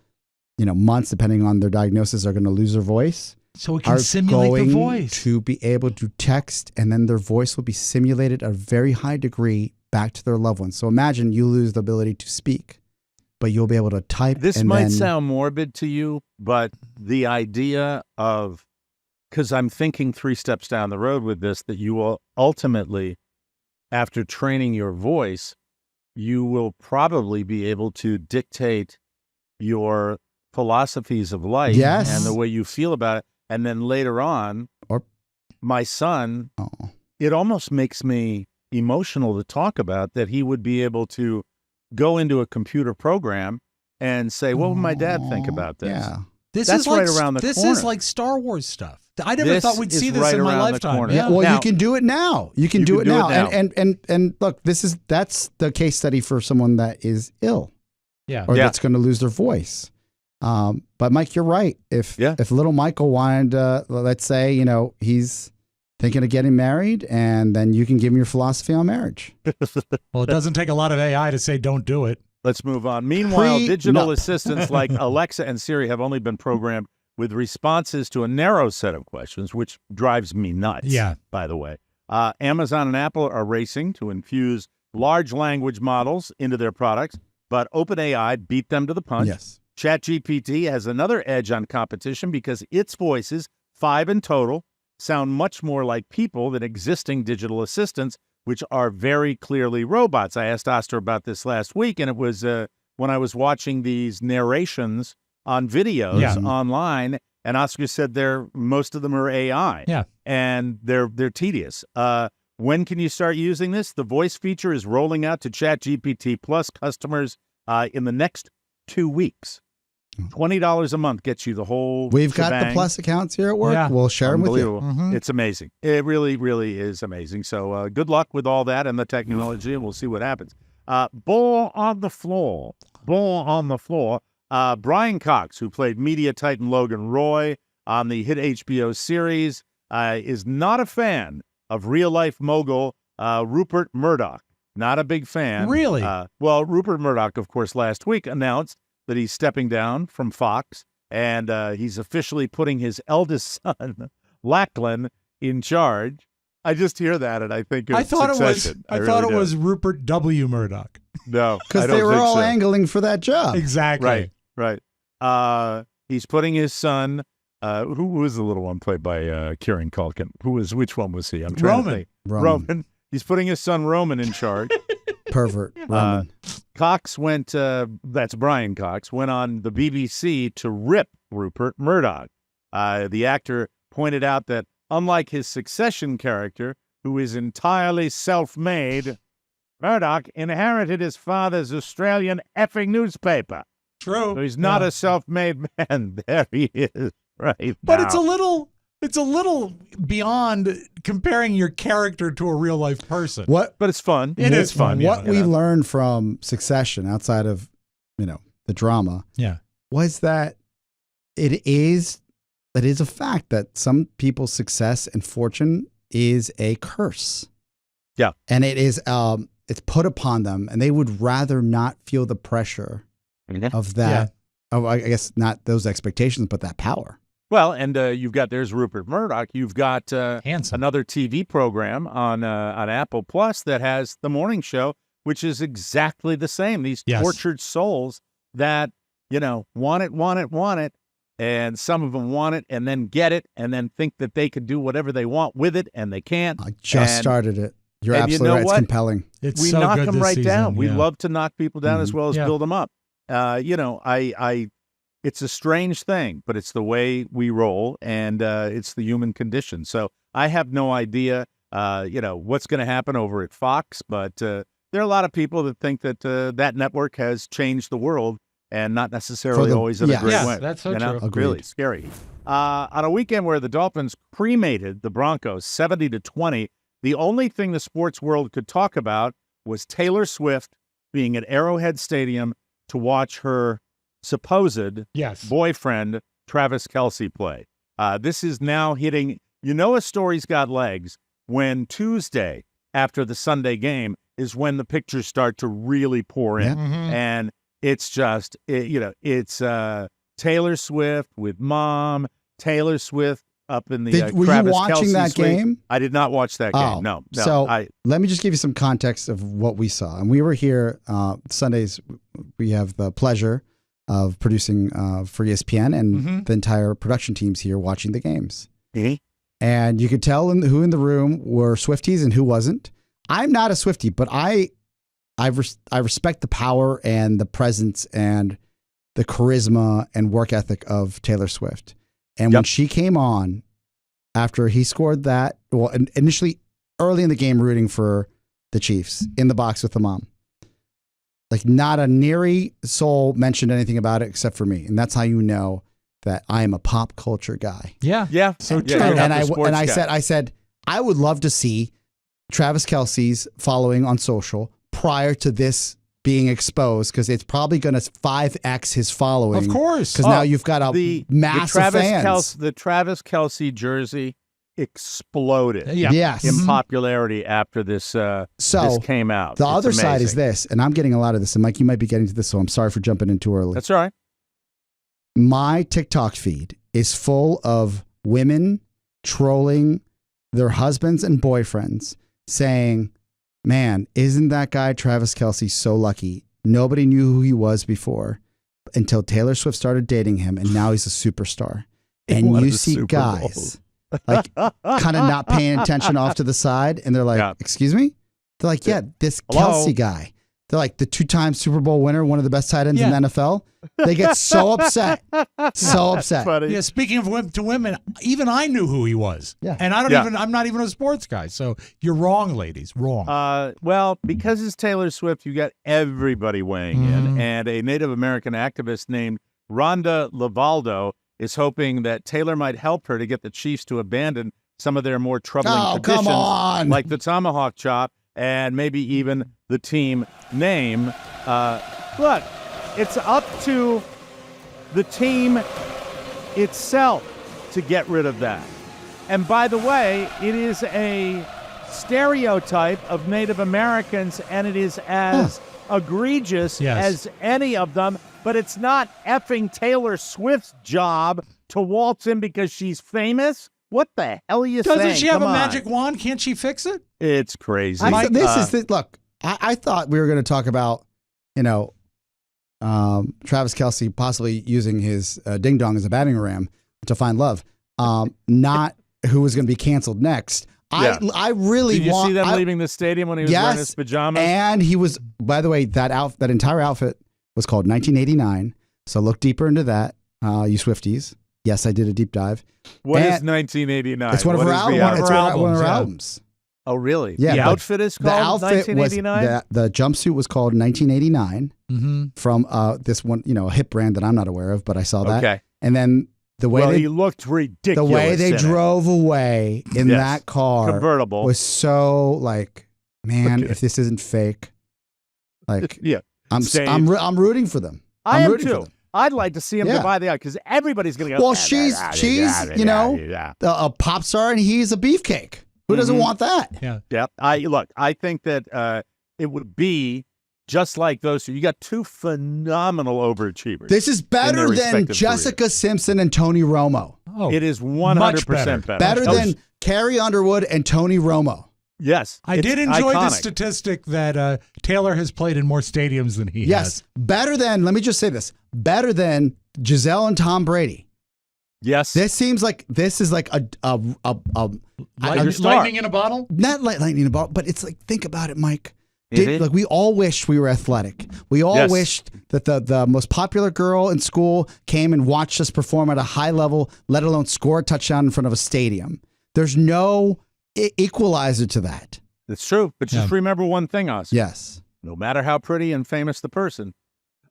months, depending on their diagnosis, are going to lose their voice. So it can simulate the voice. To be able to text, and then their voice will be simulated at a very high degree back to their loved ones. So imagine you lose the ability to speak, but you'll be able to type. This might sound morbid to you, but the idea of, because I'm thinking 3 steps down the road with this, that you will ultimately, after training your voice, you will probably be able to dictate your philosophies of life Yes. and the way you feel about it. And then later on, my son, it almost makes me emotional to talk about that he would be able to go into a computer program and say, what would my dad think about this? Yeah. That's right around the This corner. is like Star Wars stuff. I never This thought we'd see is this right in my around the lifetime. corner. Yeah, well, Now- you can do it now. You can do it now. And look, that's the case study for someone that is ill Yeah. or that's going to lose their voice. But Mike, you're right. If little Michael wanted, let's say, he's thinking of getting married, and then you can give him your philosophy on marriage. Well, it doesn't take a lot of AI to say don't do it. Let's move on. Meanwhile, digital Prenup. assistants like Alexa and Siri have only been programmed with responses to a narrow set of questions, which drives me nuts, Yeah. by the way. Amazon and Apple are racing to infuse large language models into their products, but OpenAI beat them to the punch. Yes. ChatGPT has another edge on competition because its voices, 5 in total, sound much more like people than existing digital assistants, which are very clearly robots. I asked Oster about this last week, and it was when I was watching these narrations on videos online, and Oscar said most of them are AI. Yeah. And they're tedious. When can you start using this? The voice feature is rolling out to ChatGPT Plus customers in the next 2 weeks. $20 a month gets you the whole We've got the shebang. Plus accounts here at work. Yeah. We'll share them with you. Unbelievable. It's amazing. It really, really is amazing. So good luck with all that and the technology, and we'll see what happens. Ball on the floor. Ball on the floor. Brian Cox, who played media titan Logan Roy on the hit HBO series, is not a fan of real-life mogul Rupert Murdoch. Not a big fan. Really? Well, Rupert Murdoch, of course, last week announced that he's stepping down from Fox, and he's officially putting his eldest son, Lachlan, in charge. I just hear that, and I think I thought Succession. it really was Rupert W. Murdoch. No, Because I don't they were think all so. angling for that job. Exactly. Right. He's putting his son. Who was the little one played by Kieran Culkin? Which one was he? I'm trying Roman. to think. Roman. He's putting his son Roman in charge. Pervert. Roman. Cox went. That's Brian Cox went on the BBC to rip Rupert Murdoch. The actor pointed out that unlike his Succession character, who is entirely self-made, Murdoch inherited his father's Australian effing newspaper. True. So he's not Yeah. a self-made man. There he is, right? But now. it's a little beyond comparing your character to a real life person. What But it's fun. It is fun. What yeah. we learned from Succession, outside of the drama, Yeah. was that it is a fact that some people's success and fortune is a curse. Yeah. And it is it's put upon them, and they would rather not feel the pressure of that. Of, I guess not those expectations, but that power. Well, and there's Rupert Murdoch. You've got Handsome. another TV program on Apple Plus that has the morning show, which is exactly the same. These Yes. tortured souls that, want it, and some of them want it and then get it and then think that they could do whatever they want with it, and they can't. I just And- started it. You're and you absolutely know right. It's what? compelling. It's We so knock good them this right season. down. We yeah. love to knock people down as well as Yeah. build them up. It's a strange thing, but it's the way we roll, and it's the human condition. So I have no idea, what's going to happen over at Fox, but there are a lot of people that think that that network has changed the world, and not necessarily always in a great Yes, way. that's so you know? true. Agreed. Really scary. On a weekend where the Dolphins cremated the Broncos 70-20, the only thing the sports world could talk about was Taylor Swift being at Arrowhead Stadium to watch her supposed Yes. boyfriend, Travis Kelce, play. This is now hitting, a story's got legs when Tuesday after the Sunday game is when the pictures start to really pour in. Yeah. Mhm. And it's just, it's Taylor Swift with mom, Taylor Swift up in the Were Travis you watching Kelce that suite. game? I did not watch that game. Oh, No. So let me just give you some context of what we saw. And we were here Sundays. We have the pleasure of producing for ESPN, and the entire production team's here watching the games. And you could tell who in the room were Swifties and who wasn't. I'm not a Swiftie, but I respect the power and the presence and the charisma and work ethic of Taylor Swift. And when she came on after he scored that, well, initially early in the game, rooting for the Chiefs in the box with the mom. Like, not a nary soul mentioned anything about it except for me. And that's how you know that I am a pop culture guy. Yeah. Yeah. So true. you're not And the sports guy. I said, I would love to see Travis Kelce's following on social prior to this being exposed, because it's probably going to 5x his following. Of course. Because now you've got a mass of fans. The Travis Kelce jersey exploded Yeah. Yes. in popularity after this this came out. The It's other side is amazing. this, and I'm getting a lot of this, and Mike, you might be getting to this, so I'm sorry for jumping in too early. That's all right. My TikTok feed is full of women trolling their husbands and boyfriends saying, man, isn't that guy Travis Kelce so lucky? Nobody knew who he was before until Taylor Swift started dating him, and now he's a superstar. And What you a see Super guys like kind of not paying attention off to the side, and they're like, Yeah. excuse me? They're like, yeah, this Hello? Kelce guy. They're like the 2-time Super Bowl winner, one of the best tight ends in the NFL. They get so upset. So upset. Funny. Yeah, speaking of to women, even I knew who he was. Yeah. And Yeah. I'm not even a sports guy. So you're wrong, ladies. Wrong. Well, because it's Taylor Swift, you got everybody weighing in, and a Native American activist named Rhonda Lavaldo is hoping that Taylor might help her to get the Chiefs to abandon some of their more troubling traditions, come on. like the tomahawk chop and maybe even the team name. Look, it's up to the team itself to get rid of that. And by the way, it is a stereotype of Native Americans, and it is as egregious as any of them, but it's not effing Taylor Swift's job to waltz in because she's famous. What the hell are you saying? Doesn't she have Come a on. magic wand? Can't she fix it? It's crazy. Look, I thought we were going to talk about, Travis Kelce possibly using his ding dong as a battering ram to find love, not who was going to be canceled next. Yeah. I really Did you want. see them leaving the stadium when he was wearing his pajamas? And he was, by the way, that entire outfit was called 1989. So look deeper into that, you Swifties. Yes, I did a deep dive. What is 1989? It's one of her albums. Oh, really? Yeah, the outfit is called 1989? The jumpsuit was called 1989 from this one, a hip brand that I'm not aware of, but I saw that. Okay. And then the way he looked ridiculous. The way they drove away in that car convertible was so like, man, if this isn't fake, like, I'm rooting for them. I am too. I'd like to see him goodbye the out because everybody's going to go. Well, she's a pop star and he's a beefcake. Who doesn't want that? Yeah. I think that it would be just like those two. You got two phenomenal overachievers. This is better than Jessica Simpson and Tony Romo. Oh, it is 100% better. Better than Carrie Underwood and Tony Romo. Yes. I did enjoy the statistic that Taylor has played in more stadiums than he has. Yes. Better than, let me just say this, better than Giselle and Tom Brady. Yes. This seems like this is like a lightning in a bottle? Not lightning in a bottle, but it's like, think about it, Mike. Like we all wished we were athletic. We all wished that the most popular girl in school came and watched us perform at a high level, let alone score a touchdown in front of a stadium. There's no equalizer to that. It's true, but just remember one thing, Oscar. Yes. No matter how pretty and famous the person.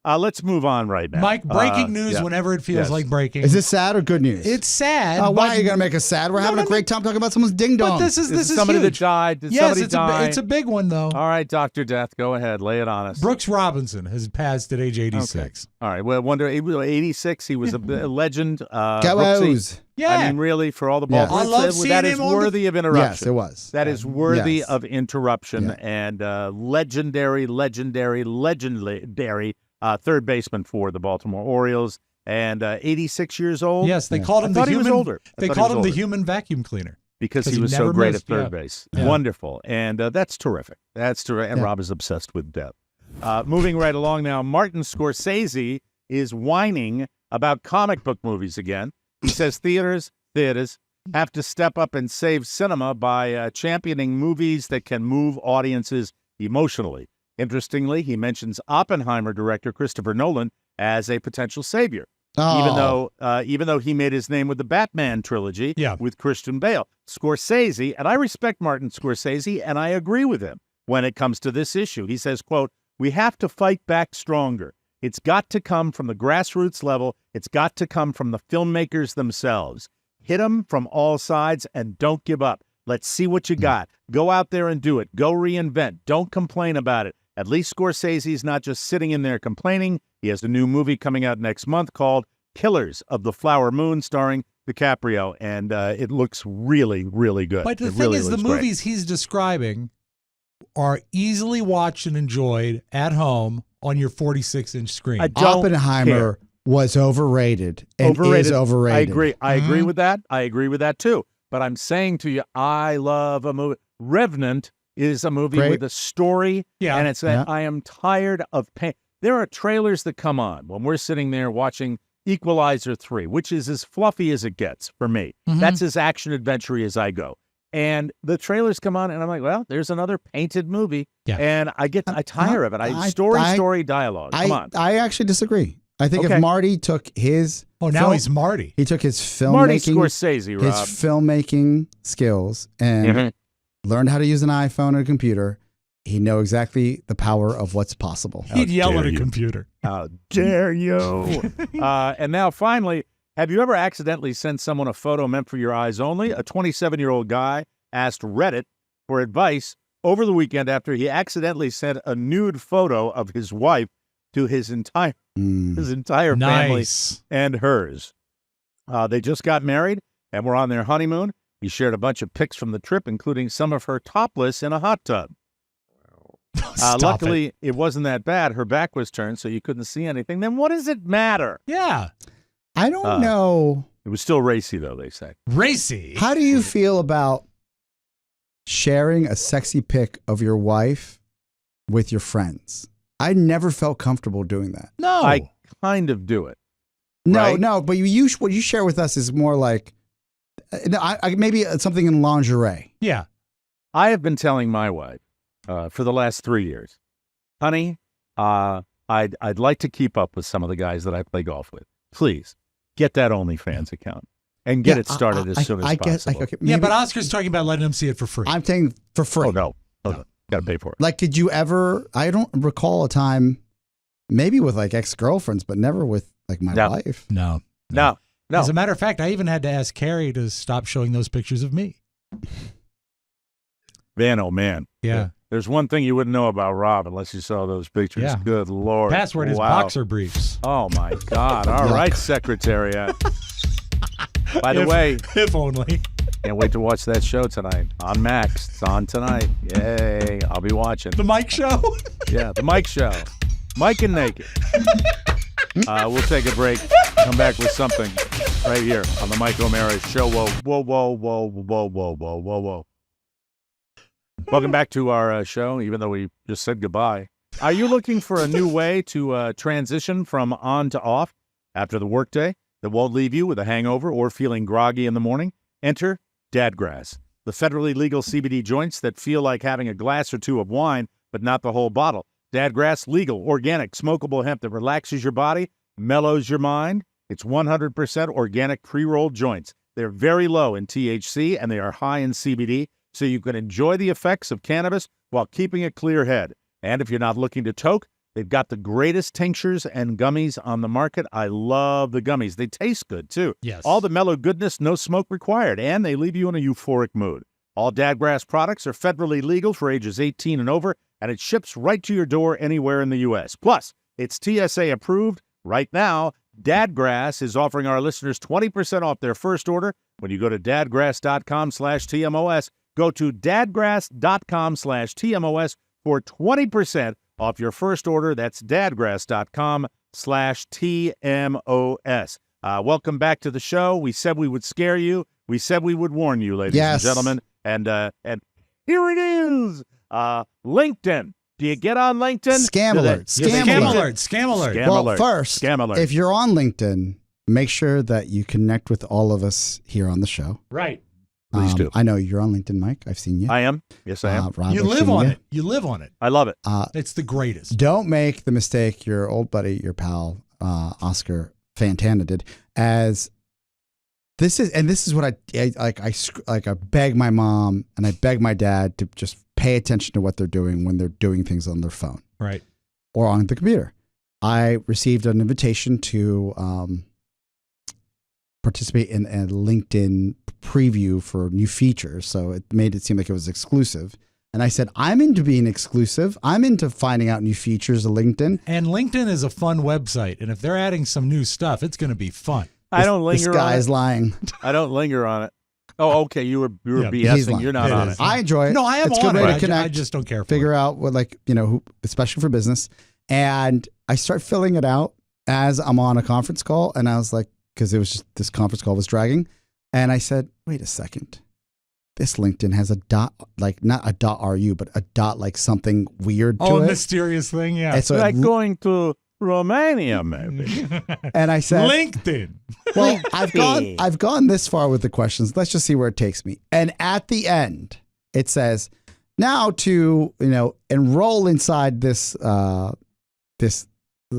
Let's move on right now. Mike, breaking news whenever it feels like breaking. Is this sad or good news? It's sad. Why are you going to make us sad? We're having a great time talking about someone's ding dong. But this is somebody huge. that died. Did yes, somebody die? It's a big one, though. All right, Dr. Death, go ahead. Lay it on us. Brooks Robinson has passed at age 86. Okay. All right. Well, 86. He was a legend. Yeah. I mean, really, for all the ball. I love seeing that is him worthy of interruption. Yes, it was. That is worthy of interruption and legendary third baseman for the Baltimore Orioles and 86 years old. Yes, they called him he was older. They called him the human vacuum cleaner because he was so great at third base. base. Wonderful, and that's terrific. That's terrific. And Rob is obsessed with death. Moving right along now, Martin Scorsese is whining about comic book movies again. He says theaters have to step up and save cinema by championing movies that can move audiences emotionally. Interestingly, he mentions Oppenheimer director Christopher Nolan as a potential savior, even though he made his name with the Batman trilogy with Christian Bale. Scorsese, and I respect Martin Scorsese, and I agree with him when it comes to this issue. He says, quote, "We have to fight back stronger. It's got to come from the grassroots level. It's got to come from the filmmakers themselves. Hit them from all sides and don't give up. Let's see what you got. Go out there and do it. Go reinvent. Don't complain about it." At least Scorsese's not just sitting in there complaining. He has a new movie coming out next month called Killers of the Flower Moon, starring DiCaprio, and it looks really, really good. But the thing is, the movies he's describing are easily watched and enjoyed at home on your 46-inch screen. Oppenheimer was overrated and is overrated. I agree with that. I agree with that, too. But I'm saying to you, I love a movie. Revenant is a movie with a story, and it's I am tired of pain. There are trailers that come on when we're sitting there watching Equalizer 3, which is as fluffy as it gets for me. That's as action-adventure-y as I go. And the trailers come on, and I'm like, well, there's another painted movie, and I tire of it. Story, dialogue. Come on. I actually disagree. I think if Marty took his... now he's Marty. He took his filmmaking... Marty Scorsese, Rob. His filmmaking skills and learned how to use an iPhone and a computer He'd know exactly the power of what's possible. He'd yell at a you. computer. How dare you? And now, finally, have you ever accidentally sent someone a photo meant for your eyes only? A 27-year-old guy asked Reddit for advice over the weekend after he accidentally sent a nude photo of his wife to his entire family Nice. and hers. They just got married and were on their honeymoon. He shared a bunch of pics from the trip, including some of her topless in a hot tub. Luckily, it wasn't that bad. Her back was turned, so you couldn't see anything. Then what does it matter? Yeah. I don't know. It was still racy, though, they say. Racy. How do you feel about sharing a sexy pic of your wife with your friends? I never felt comfortable doing that. No. I kind of do it. No, Right? no, but what you share with us is more like maybe something in lingerie. Yeah. I have been telling my wife for the last 3 years, honey, I'd like to keep up with some of the guys that I play golf with. Please get that OnlyFans account and get it started as soon as possible. Yeah, but Oscar's talking about letting him see it for free. I'm saying for free. Oh, no. Got to pay for it. Like, did you ever? I don't recall a time, maybe with like ex-girlfriends, but never with like my wife. No. As a matter of fact, I even had to ask Carrie to stop showing those pictures of me. Man, oh, man. Yeah. There's one thing you wouldn't know about Rob unless you saw those pictures. Yeah. Good Lord. Password is Wow. boxer briefs. Oh, my God. All right, Secretariat. By the way, If only. can't wait to watch that show tonight on Max. It's on tonight. Yay. I'll be watching. The Mike Show? Yeah, the Mike Show. Mike and Naked. We'll take a break. Come back with something right here on the Mike O'Mara Show. Whoa, whoa, whoa, whoa, whoa, whoa, whoa, whoa, whoa. Welcome back to our show, even though we just said goodbye. Are you looking for a new way to transition from on to off after the workday that won't leave you with a hangover or feeling groggy in the morning? Enter Dadgrass, the federally legal CBD joints that feel like having a glass or two of wine, but not the whole bottle. Dadgrass, legal, organic, smokable hemp that relaxes your body, mellows your mind. It's 100% organic pre-rolled joints. They're very low in THC and they are high in CBD, so you can enjoy the effects of cannabis while keeping a clear head. And if you're not looking to toke, they've got the greatest tinctures and gummies on the market. I love the gummies. They taste good, too. Yes. All the mellow goodness, no smoke required, and they leave you in a euphoric mood. All Dadgrass products are federally legal for ages 18 and over, and it ships right to your door anywhere in the U.S. Plus, it's TSA approved. Right now, Dadgrass is offering our listeners 20% off their first order when you go to dadgrass.com/TMOS. Go to dadgrass.com/TMOS for 20% off your first order. That's dadgrass.com/TMOS. Welcome back to the show. We said we would scare you. We said we would warn you, ladies and gentlemen. And here it is. LinkedIn. Do you get on LinkedIn? Scam alert. Scam alert. Well, first, Scam alert. if you're on LinkedIn, make sure that you connect with all of us here on the show. Right. Please do. I know you're on LinkedIn, Mike. I've seen you. I am. Yes, I am. Rob, You I've live seen on you. it. You live on it. I love it. It's the greatest. Don't make the mistake your old buddy, your pal, Oscar Fantana did. As this is what I beg my mom and I beg my dad to just pay attention to what they're doing when they're doing things on their phone, Right. or on the computer. I received an invitation to participate in a LinkedIn preview for new features, so it made it seem like it was exclusive. And I said, I'm into being exclusive. I'm into finding out new features of LinkedIn. And LinkedIn is a fun website, and if they're adding some new stuff, it's going to be fun. I don't linger This on guy's it. lying. I don't linger on it. Oh, okay. You were He's BSing. lying. You're not It on is. it. I enjoy it. No, I am it's a on good it. way to connect. I just don't care for Figure it. out what, who, especially for business. And I start filling it out as I'm on a conference call. And I was like, because it was just, this conference call was dragging. And I said, wait a second. This LinkedIn has a dot, like not a .ru, but a dot like something weird to Oh, it. mysterious thing, yeah. And so it- Like going to Romania, maybe. and I said, LinkedIn. well, I've gone this far with the questions. Let's just see where it takes me. And at the end, it says, now to enroll inside this this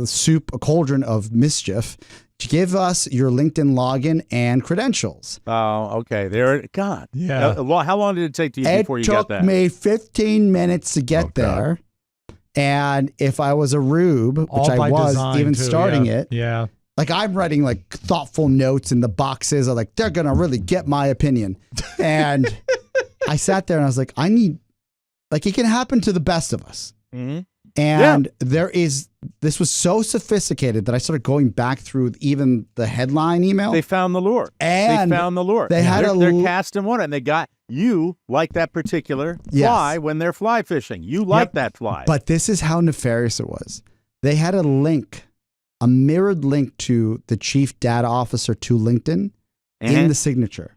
soup, a cauldron of mischief. Give us your LinkedIn login and credentials. Oh, okay. There. God. Yeah. How long did it take you before you got that? It took me 15 minutes to get God. there. And if I was a rube, which All I by was design, even too, starting yeah. it, Yeah. like I'm writing like thoughtful notes in the boxes. I'm like, they're going to really get my opinion. And I sat there and I was like, it can happen to the best of us. Mm-hmm. And this was so sophisticated that I started going back through even the headline email. They found the lure. And they found the lure. They're casting one, and they got you like that particular fly when they're fly fishing. You like that fly. But this is how nefarious it was. They had a link, a mirrored link to the chief data officer to LinkedIn in the signature.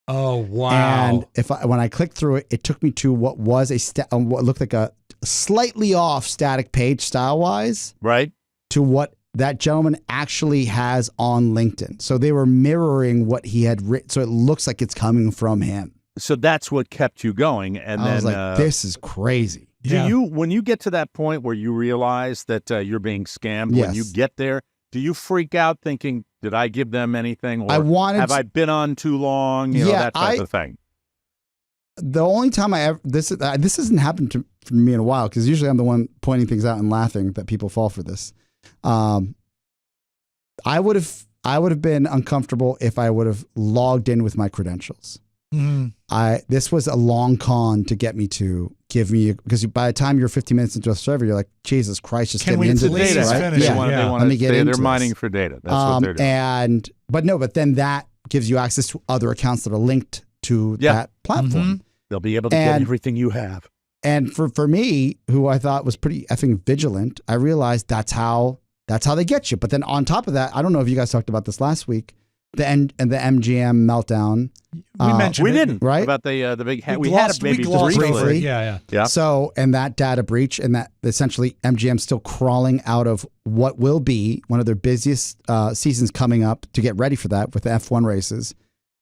Oh, wow. And when I clicked through it, it took me to what was what looked like a slightly off static page style-wise. Right. To what that gentleman actually has on LinkedIn. So they were mirroring what he had written. So it looks like it's coming from him. So that's what kept you going. And I was like, this is crazy. When you get to that point where you realize that you're being scammed, when you get there, do you freak out thinking, did I give them anything? Or have I been on too long? You know, that type of thing. The only time this hasn't happened to me in a while, because usually I'm the one pointing things out and laughing that people fall for this. I would have been uncomfortable if I would have logged in with my credentials. Mm-hmm. This was a long con to get me to give me, because by the time you're 15 minutes into a server, you're like, Jesus Christ, just get me into this. Data. Right? Finish. Let me get into. They're mining this. for data. That's what they're doing. But then that gives you access to other accounts that are linked to that platform. Mm-hmm. They'll be able to get everything you have. And for me, who I thought was pretty effing vigilant, I realized that's how they get you. But then on top of that, I don't know if you guys talked about this last week, the MGM meltdown. We mentioned we didn't, right? About the big. We had it maybe glossed briefly. over it. Yeah. So, and that data breach, and that essentially MGM still crawling out of what will be one of their busiest seasons coming up to get ready for that with the F1 races.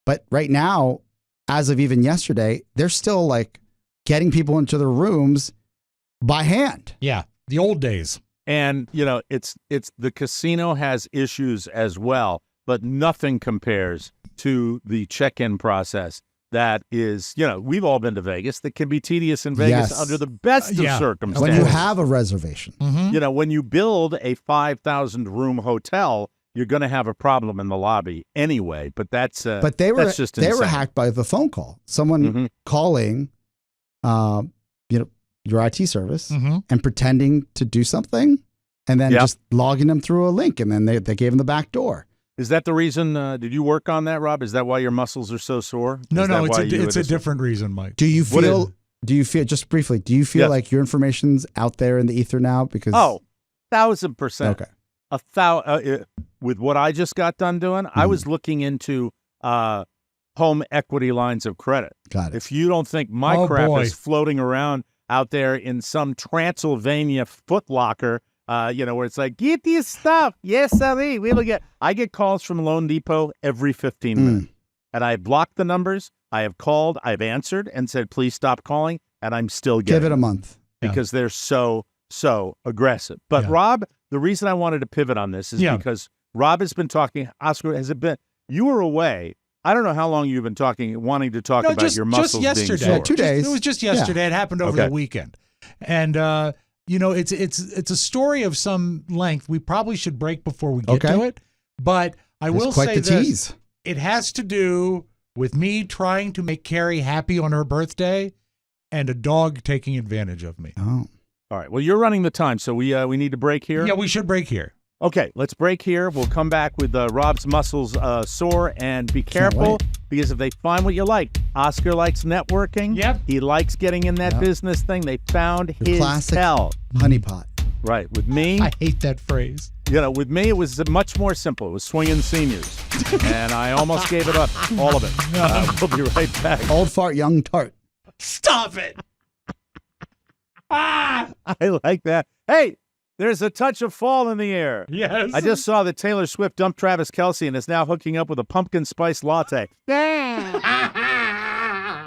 But right now, as of even yesterday, they're still like getting people into their rooms by hand. Yeah, the old days. And it's the casino has issues as well, but nothing compares to the check-in process. That is, we've all been to Vegas. That can be tedious in Vegas under the best of circumstances. When you have a reservation. Mm-hmm. When you build a 5,000 room hotel, you're going to have a problem in the lobby anyway. But that's that's just insane. They were hacked by the phone call. Someone calling, your IT service and pretending to do something, and then just logging them through a link, and then they gave them the back door. Is that the reason? Did you work on that, Rob? Is that why your muscles are so sore? No, it's a different reason, Mike. Do you feel just briefly? Do you feel like your information's out there in the ether now? Because 1,000%. Okay. With what I just got done doing, I was looking into home equity lines of credit. Got it. If you don't think my crap is floating around out there in some Transylvania footlocker, where it's like, get this stuff. Yes, sir. I get calls from Loan Depot every 15 minutes. And I blocked the numbers. I have called. I've answered and said, please stop calling. And I'm still getting Give it a month. Because they're so aggressive. But Rob, the reason I wanted to pivot on this is because Rob has been talking. Oscar, you were away. I don't know how long you've been wanting to talk about your muscles just yesterday. being sore. 2 days. It was just yesterday. It happened over the weekend. And, it's a story of some length. We probably should break before we get to it. But I will say this. Tease. It has to do with me trying to make Carrie happy on her birthday and a dog taking advantage of me. Oh. All right. Well, you're running the time, so we need to break here. Yeah, we should break here. Okay, let's break here. We'll come back with Rob's muscles sore, and be careful because if they find what you like, Oscar likes networking. Yep. He likes getting in that business thing. They found his classic hell. Honeypot. Right. With me, I hate that phrase. With me, it was much more simple. It was swinging seniors, and I almost gave it up, all of it. We'll be right back. Old fart, young tart. Stop it. I like that. Hey. There's a touch of fall in the air. Yes. I just saw that Taylor Swift dumped Travis Kelce and is now hooking up with a pumpkin spice latte.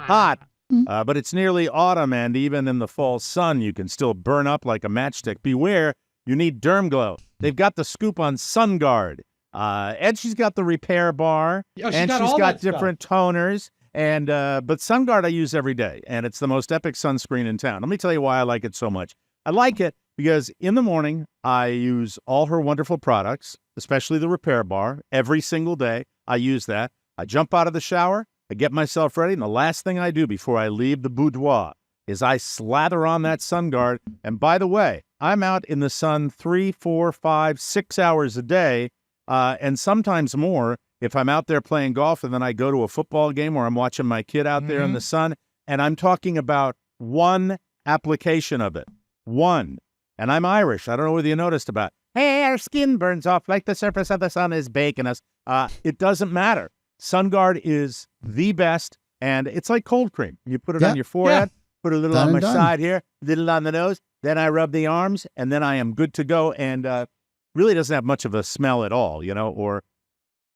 Hot. But it's nearly autumn, and even in the fall sun, you can still burn up like a matchstick. Beware, you need Derm Glow. They've got the scoop on Sun Guard. And she's got the repair bar. Oh, and she's got different toners. And but Sun Guard I use every day, and it's the most epic sunscreen in town. Let me tell you why I like it so much. I like it because in the morning I use all her wonderful products, especially the repair bar. Every single day I use that. I jump out of the shower, I get myself ready, and the last thing I do before I leave the boudoir is I slather on that Sun Guard. And by the way, I'm out in the sun 3, 4, 5, 6 hours a day, and sometimes more if I'm out there playing golf and then I go to a football game or I'm watching my kid out there in the sun. And I'm talking about one application of it. One. And I'm Irish. I don't know whether you noticed about, hey, our skin burns off like the surface of the sun is baking us. It doesn't matter. Sun Guard is the best, and it's like cold cream. You put it on your forehead, put a little on my side here, little on the nose, then I rub the arms, and then I am good to go, and really doesn't have much of a smell at all, or,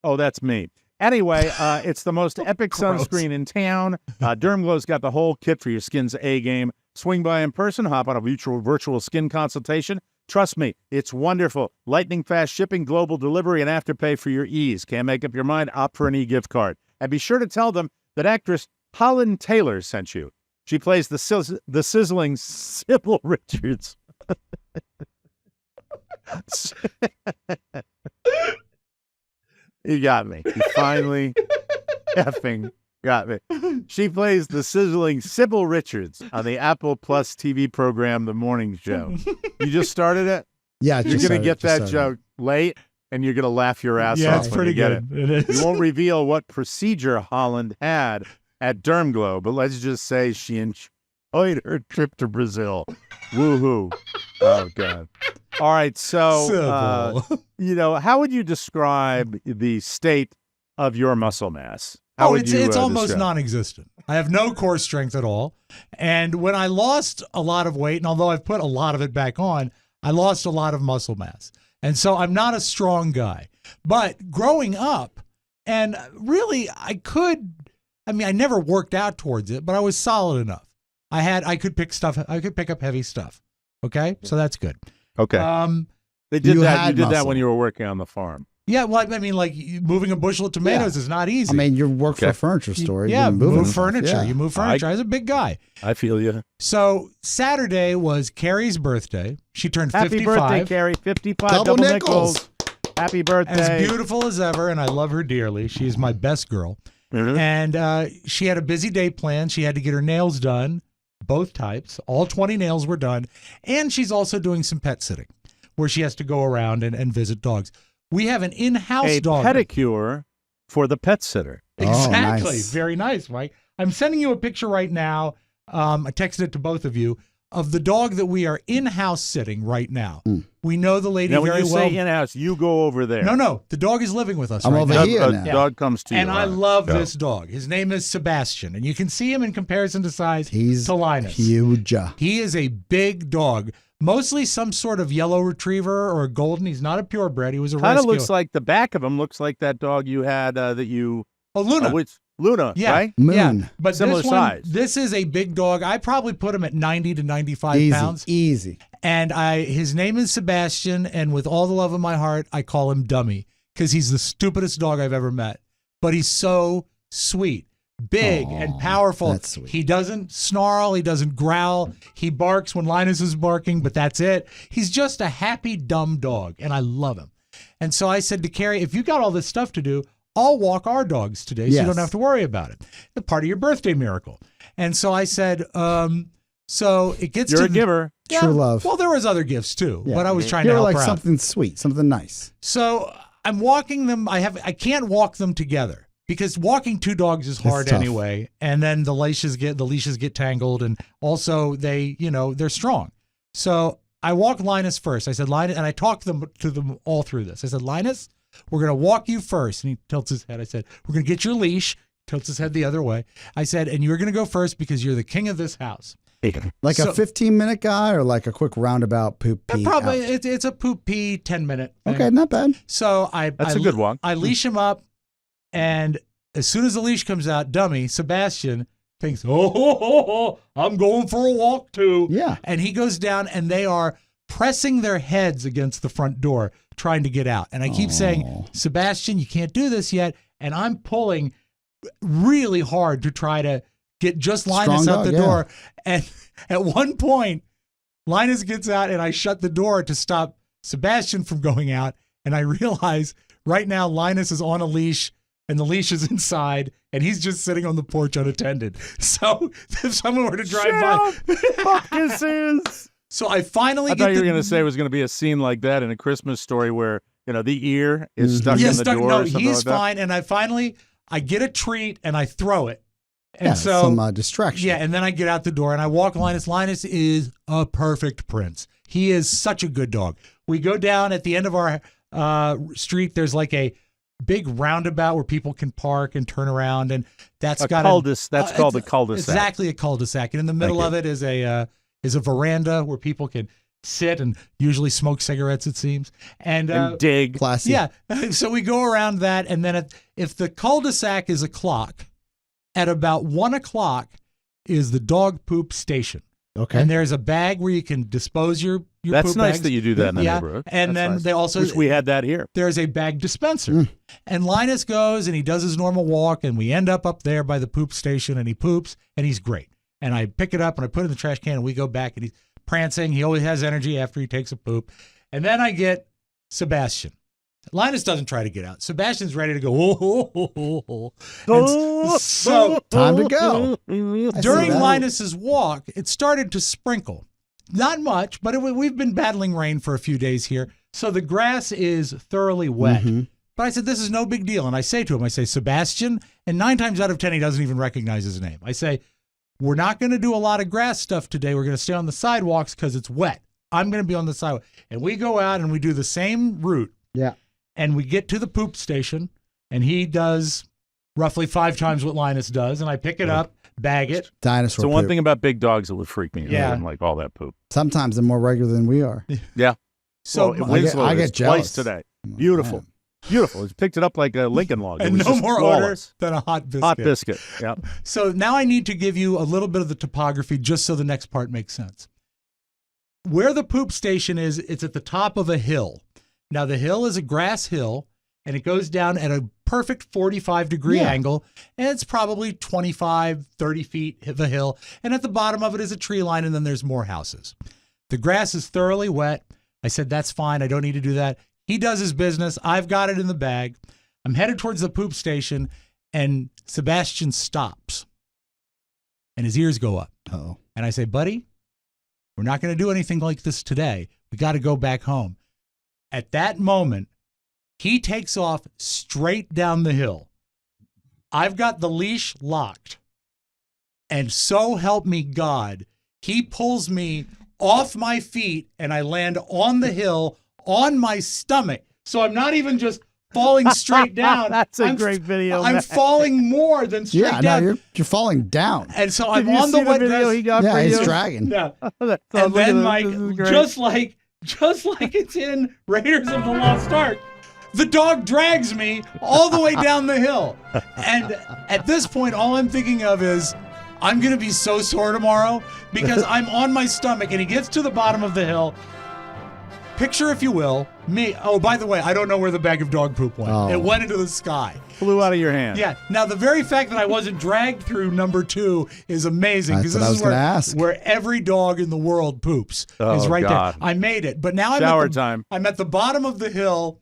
oh, that's me. Anyway, it's the most epic sunscreen in town. Derm Glow's got the whole kit for your skin's A game. Swing by in person, hop on a virtual skin consultation. Trust me, it's wonderful. Lightning fast shipping, global delivery, and afterpay for your ease. Can't make up your mind? Opt for an e-gift card. And be sure to tell them that actress Holland Taylor sent you. She plays the sizzling Sybil Richards. You got me. You finally effing got me. She plays the sizzling Sybil Richards on the Apple Plus TV program, The Morning Show. You just started it? Yeah, you're going to get that joke late, and you're going to laugh your ass off. Yeah, it's pretty good. It is. You won't reveal what procedure Holland had at Derm Glow, but let's just say she enjoyed her trip to Brazil. Woohoo. Oh, God. All right, so, how would you describe the state of your muscle mass? It's almost non-existent. I have no core strength at all. And when I lost a lot of weight, and although I've put a lot of it back on, I lost a lot of muscle mass. And so I'm not a strong guy. But growing up, and really I never worked out towards it, but I was solid enough. I could pick up heavy stuff. Okay? So that's good. Okay. They did that. You did that when you were working on the farm. Yeah, well, I mean, like moving a bushel of tomatoes is not easy. I mean, you work for a furniture store. Yeah, move stuff. furniture. Yeah. You move furniture. I was a big guy. I feel you. So Saturday was Carrie's birthday. She turned 55. Happy birthday, Carrie. 55 Double nickels. Happy birthday. As beautiful as ever, and I love her dearly. She's my best girl. Mm-hmm. And she had a busy day planned. She had to get her nails done, both types. All 20 nails were done. And she's also doing some pet sitting, where she has to go around and visit dogs. We have an in-house dog. A pedicure for the pet sitter. Exactly. Oh, nice. Very nice, Mike. I'm sending you a picture right now. I texted it to both of you of the dog that we are in-house sitting right now. We know the lady now, very well. When you say in-house, you go over there. No. The dog is living with us I'm right over now. here now. Dog comes to you. And I love this dog. His name is Sebastian, and you can see him in comparison to size He's to Linus. huge. He is a big dog. Mostly some sort of yellow retriever or a golden. He's not a purebred. He was a rescue. Kind of looks like the back of him looks like that dog you had that you. Oh, Luna. Luna, yeah. right? Moon. Yeah. But Similar size. This is a big dog. I probably put him at 90 to 95 Easy, pounds. easy. And his name is Sebastian, and with all the love in my heart, I call him Dummy because he's the stupidest dog I've ever met. But he's so sweet. Big and powerful. That's sweet. He doesn't snarl. He doesn't growl. He barks when Linus is barking, but that's it. He's just a happy, dumb dog, and I love him. And so I said to Carrie, if you got all this stuff to do, I'll walk our dogs today so you don't have to worry about it. It's part of your birthday miracle. And so I said, so it gets You're to a giver. Yeah, True love. Well, there was other gifts too, Yeah. but I was trying You're to help like her out. something sweet, something nice. So I'm walking them. I can't walk them together. Because walking two dogs is hard tough. anyway, and then the leashes get tangled, and also they're strong. So I walk Linus first. I said, Linus, and I talked to them all through this. I said, Linus, we're gonna walk you first, and he tilts his head. I said, we're gonna get your leash. Tilts his head the other way. I said, and you're gonna go first because you're the king of this house. Like a 15-minute guy or like a quick roundabout poop pee? Probably it's a poop pee 10-minute thing. Okay, not bad. So That's a good one. I leash him up. And as soon as the leash comes out, Dummy, Sebastian, thinks, I'm going for a walk too. Yeah. And he goes down, and they are pressing their heads against the front door, trying to get out. And I keep saying, Sebastian, you can't do this yet. And I'm pulling really hard to try to get just Linus Strong out dog, the door. And at one point, Linus gets out and I shut the door to stop Sebastian from going out. And I realize right now Linus is on a leash and the leash is inside and he's just sitting on the porch unattended. So if someone were to drive by. So I finally I thought you were going to say it was going to be a scene like that in A Christmas Story where, the ear is stuck in the door. No, or something he's like fine. And I get a treat and I throw it. And Yeah, so some distraction. Yeah, and then I get out the door and I walk Linus. Linus is a perfect prince. He is such a good dog. We go down at the end of our street. There's like a big roundabout where people can park and turn around, and that's got That's called a cul-de-sac. Exactly, a cul-de-sac. And in the middle of it is a veranda where people can sit and usually smoke cigarettes, it seems, and dig. Classy. Yeah, so we go around that, and then if the cul-de-sac is a clock, at about 1 o'clock is the dog poop station. Okay. And there's a bag where you can dispose your That's poop nice bags. that you do that in the neighborhood. And That's then nice. they also Wish we had that here. there's a bag dispenser. And Linus goes and he does his normal walk and we end up there by the poop station and he poops and he's great. And I pick it up and I put it in the trash can and we go back and he's prancing. He always has energy after he takes a poop. And then I get Sebastian. Linus doesn't try to get out. Sebastian's ready to go. And so Time to go. during that. Linus's walk, it started to sprinkle. Not much, but we've been battling rain for a few days here. So the grass is thoroughly wet. But I said, this is no big deal. And I say to him, Sebastian, and 9 times out of 10, he doesn't even recognize his name. I say, we're not going to do a lot of grass stuff today. We're going to stay on the sidewalks because it's wet. I'm going to be on the sidewalk. And we go out and we do the same route. Yeah. And we get to the poop station, and he does roughly 5 times what Linus does. And I pick it up, bag it. Dinosaur So one poop. thing about big dogs that would freak me out, Yeah. I wouldn't like all that poop. Sometimes they're more regular than we are. Yeah. So Well, Winslow I get is jealous. twice today. Beautiful. Man. Beautiful. It's picked it up like a Lincoln log. It and was no just more flawless. odor than a hot biscuit. Hot biscuit. Yeah. So now I need to give you a little bit of the topography just so the next part makes sense. Where the poop station is, it's at the top of a hill. Now the hill is a grass hill, and it goes down at a perfect 45-degree angle, and it's probably 25, 30 feet of a hill, and at the bottom of it is a tree line, and then there's more houses. The grass is thoroughly wet. I said, that's fine. I don't need to do that. He does his business. I've got it in the bag. I'm headed towards the poop station, and Sebastian stops, and his ears go up. Uh-oh. And I say, buddy, we're not going to do anything like this today. We got to go back home. At that moment, he takes off straight down the hill. I've got the leash locked. And so help me God, he pulls me off my feet and I land on the hill on my stomach. So I'm not even just falling straight down. That's a great video. I'm falling more than straight Yeah, down. no, you're falling down. And so I'm Did you on see the wet video grass. he got Yeah, for he's you? dragging. Yeah. Oh, And look then, at Mike, this. This is great. just like it's in Raiders of the Lost Ark, the dog drags me all the way down the hill. And at this point, all I'm thinking of is, I'm going to be so sore tomorrow because I'm on my stomach and he gets to the bottom of the hill. Picture, if you will, me. Oh, by the way, I don't know where the bag of dog poop went. Oh. It went into the sky. Flew out of your hand. Yeah. Now, the very fact that I wasn't dragged through number 2 is amazing. That's Because what I this was is gonna ask. where every dog in the world poops. Oh, is right God. there. I made it. But now Shower time. I'm at the bottom of the hill.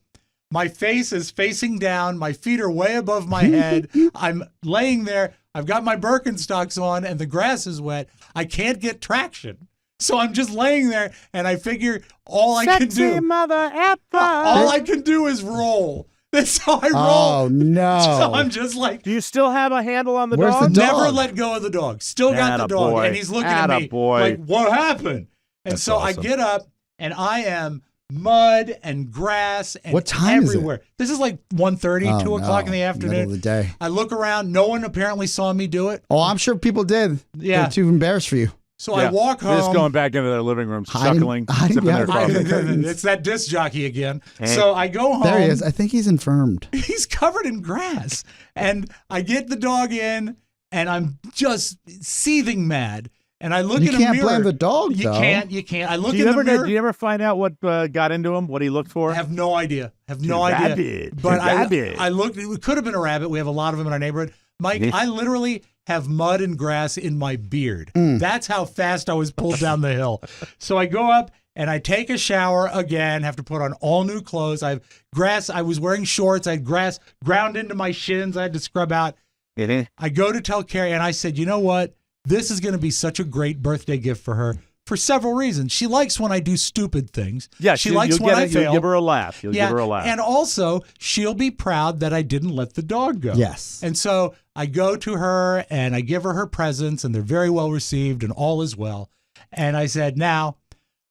My face is facing down. My feet are way above my head. I'm laying there. I've got my Birkenstocks on and the grass is wet. I can't get traction. So I'm just laying there and I figure all I can do. mother effer. All I can do is roll. That's how I roll. Oh, no. So I'm just like, Do you still have a handle on the Where's dog? the never dog? let go of the dog. Still got the dog. Attaboy. And he's looking at me Attaboy. like, what happened? And That's so awesome. I get up and I am mud and grass and What time is it? everywhere. This is like 1:30, Oh, 2 o'clock no. in the afternoon. Middle of the day. I look around. No one apparently saw me do it. Oh, I'm sure people did. Yeah. They're too embarrassed for you. So I walk They're just home. going back into their living rooms, Hiding- chuckling, hiding sipping their behind coffee. the curtains. It's that disc jockey again. Hey. So I go home. There he is. I think he's infirmed. He's covered in grass. And I get the dog in and I'm just seething mad. And I look You in a can't mirror. blame the dog, You though. can't. I look Do in you the mirror. do you ever find out what got into him? What he looked for? I have no idea. Rabbit. But Rabbit. I looked. It could have been a rabbit. We have a lot of them in our neighborhood. Mike, I literally have mud and grass in my beard. That's how fast I was pulled down the hill. So I go up and I take a shower again, have to put on all new clothes. I have grass. I was wearing shorts. I had grass ground into my shins. I had to scrub out. I go to tell Carrie and I said, you know what? This is going to be such a great birthday gift for her for several reasons. She likes when I do stupid things. Yeah, she likes when I fail. You'll give her a laugh. You'll give her a laugh. And also, she'll be proud that I didn't let the dog go. Yes. And so I go to her and I give her presents, and they're very well received, and all is well. And I said, now,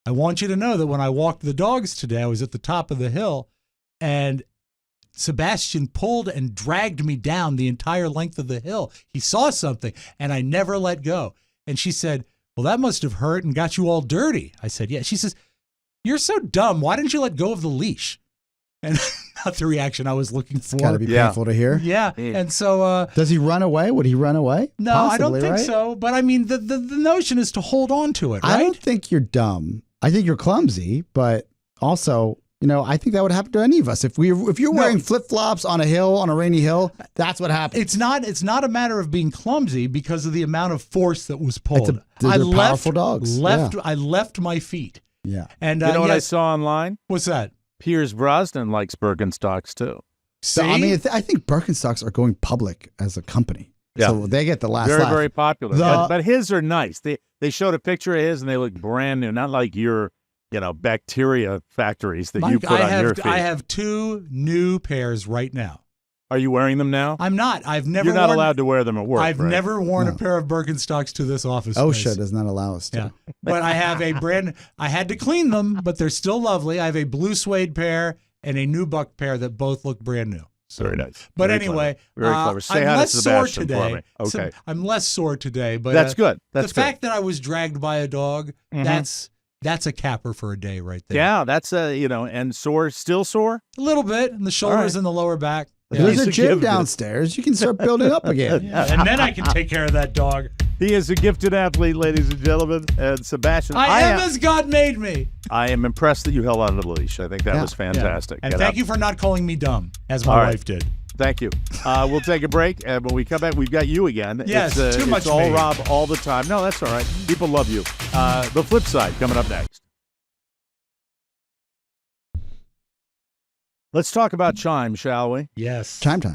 I want you to know that when I walked the dogs today, I was at the top of the hill, and Sebastian pulled and dragged me down the entire length of the hill. He saw something, and I never let go. And she said, well, that must have hurt and got you all dirty. I said, yeah. She says, you're so dumb. Why didn't you let go of the leash? And not the reaction I was looking for. It's got to be painful to hear. Yeah. And so... does he run away? Would he run away? No, Possibly, I don't think right? so. But I mean, the notion is to hold on to it, right? I don't think you're dumb. I think you're clumsy, but also... I think that would happen to any of us. If you're wearing flip-flops on a hill, on a rainy hill, that's what happens. It's not a matter of being clumsy because of the amount of force that was pulled. They're powerful dogs. I left my feet. Yeah. And you know what I saw online? What's that? Pierce Brosnan likes Birkenstocks too. So, I mean, I think Birkenstocks are going public as a company. Yeah. So they get the last Very, laugh. very popular. But his are nice. They showed a picture of his and they look brand new, not like your bacteria factories that Mike, you put on your feet. I have 2 new pairs right now. Are you wearing them now? I'm not. You're not allowed to wear them at work. I've never worn a pair of Birkenstocks to this office space. OSHA does not allow us to. Yeah. But I have I had to clean them, but they're still lovely. I have a blue suede pair and a nubuck pair that both look brand new. So, very nice. But very anyway, clever. Very clever. Say I'm hi less to sore Sebastian today. for me. Okay. I'm less sore today, but that's good. The fact that I was dragged by a dog, that's a capper for a day right there. Yeah, that's and sore, still sore? A little bit in the shoulders and the lower back. Yeah. There's a gym downstairs. You can start building up again. And then I can take care of that dog. He is a gifted athlete, ladies and gentlemen. And Sebastian, I am as God made me. I am impressed that you held on to the leash. I think that was fantastic. And thank you for not calling me dumb, as my wife did. Thank you. We'll take a break, and when we come back, we've got you again. Yes, too much It's all me. Rob all the time. No, that's all right. People love you. The flip side coming up next. Let's talk about Chime, shall we? Yes. Chime time.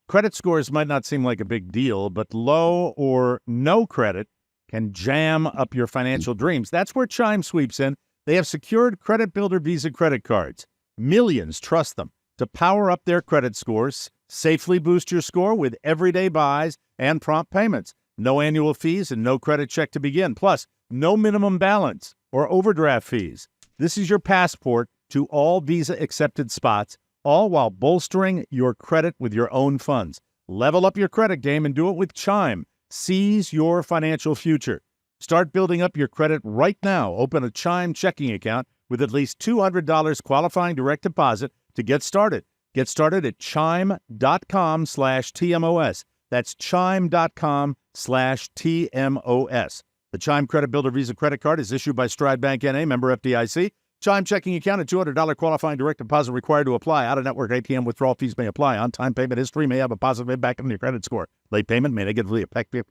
Credit scores might not seem like a big deal, but low or no credit can jam up your financial dreams. That's where Chime sweeps in. They have secured Credit Builder Visa credit cards. Millions trust them to power up their credit scores, safely boost your score with everyday buys and prompt payments. No annual fees and no credit check to begin. Plus, no minimum balance or overdraft fees. This is your passport to all Visa-accepted spots, all while bolstering your credit with your own funds. Level up your credit game and do it with Chime. Seize your financial future. Start building up your credit right now. Open a Chime checking account with at least $200 qualifying direct deposit to get started. Get started at chime.com/TMOS. That's chime.com/TMOS. The Chime Credit Builder Visa credit card is issued by Stride Bank N.A., member FDIC. Chime checking account at $200 qualifying direct deposit required to apply. Out-of-network ATM withdrawal fees may apply. On-time payment history may have a positive impact on your credit score. Late payment may negatively affect you.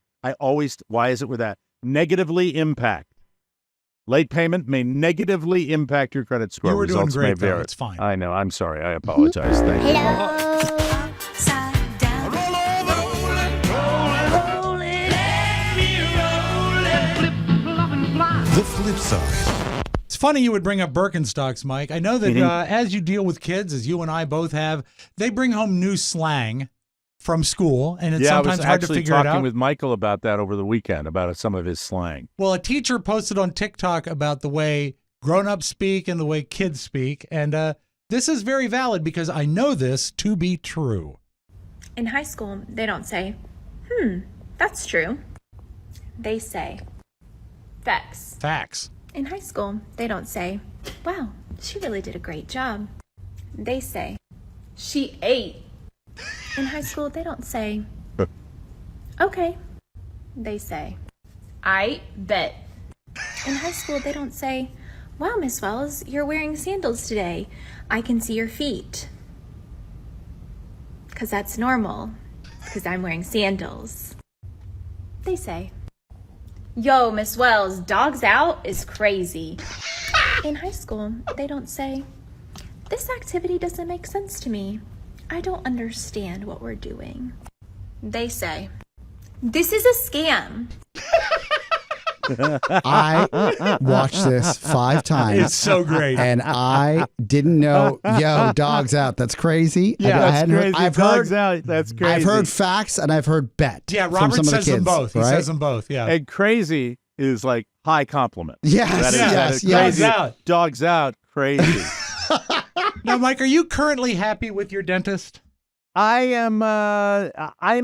Why is it with that? Negatively impact. Late payment may negatively impact your credit score. You were doing Results great, may though. vary. It's fine. I know. I'm sorry. I apologize. Thank you. Upside down. The flip side. It's funny you would bring up Birkenstocks, Mike. I know that as you deal with kids, as you and I both have, they bring home new slang from school, and it's sometimes hard to figure it I was actually talking out. with Michael about that over the weekend, about some of his slang. Well, a teacher posted on TikTok about the way grown-ups speak and the way kids speak, and this is very valid because I know this to be true. In high school, they don't say, that's true. They say, facts. Facts. In high school, they don't say, wow, she really did a great job. They say, she ate. In high school, they don't say, okay. They say, I bet. In high school, they don't say, wow, Miss Wells, you're wearing sandals today. I can see your feet. Because that's normal. Because I'm wearing sandals. They say, yo, Miss Wells, dogs out is crazy. In high school, they don't say, this activity doesn't make sense to me. I don't understand what we're doing. They say, this is a scam. I watched this 5 times. It's so great. And I didn't know, yo, dogs out. That's crazy. Yeah, I that's hadn't crazy. I've Dogs heard, out. That's crazy. I've heard facts and I've heard bet. Yeah, from Robert some of the says them kids, both. Right? He says them both. Yeah. And crazy is like high compliment. Yes, That is- yes, that is yes. crazy. Dogs out. Dogs out. Crazy. Now, Mike, are you currently happy with your dentist? I am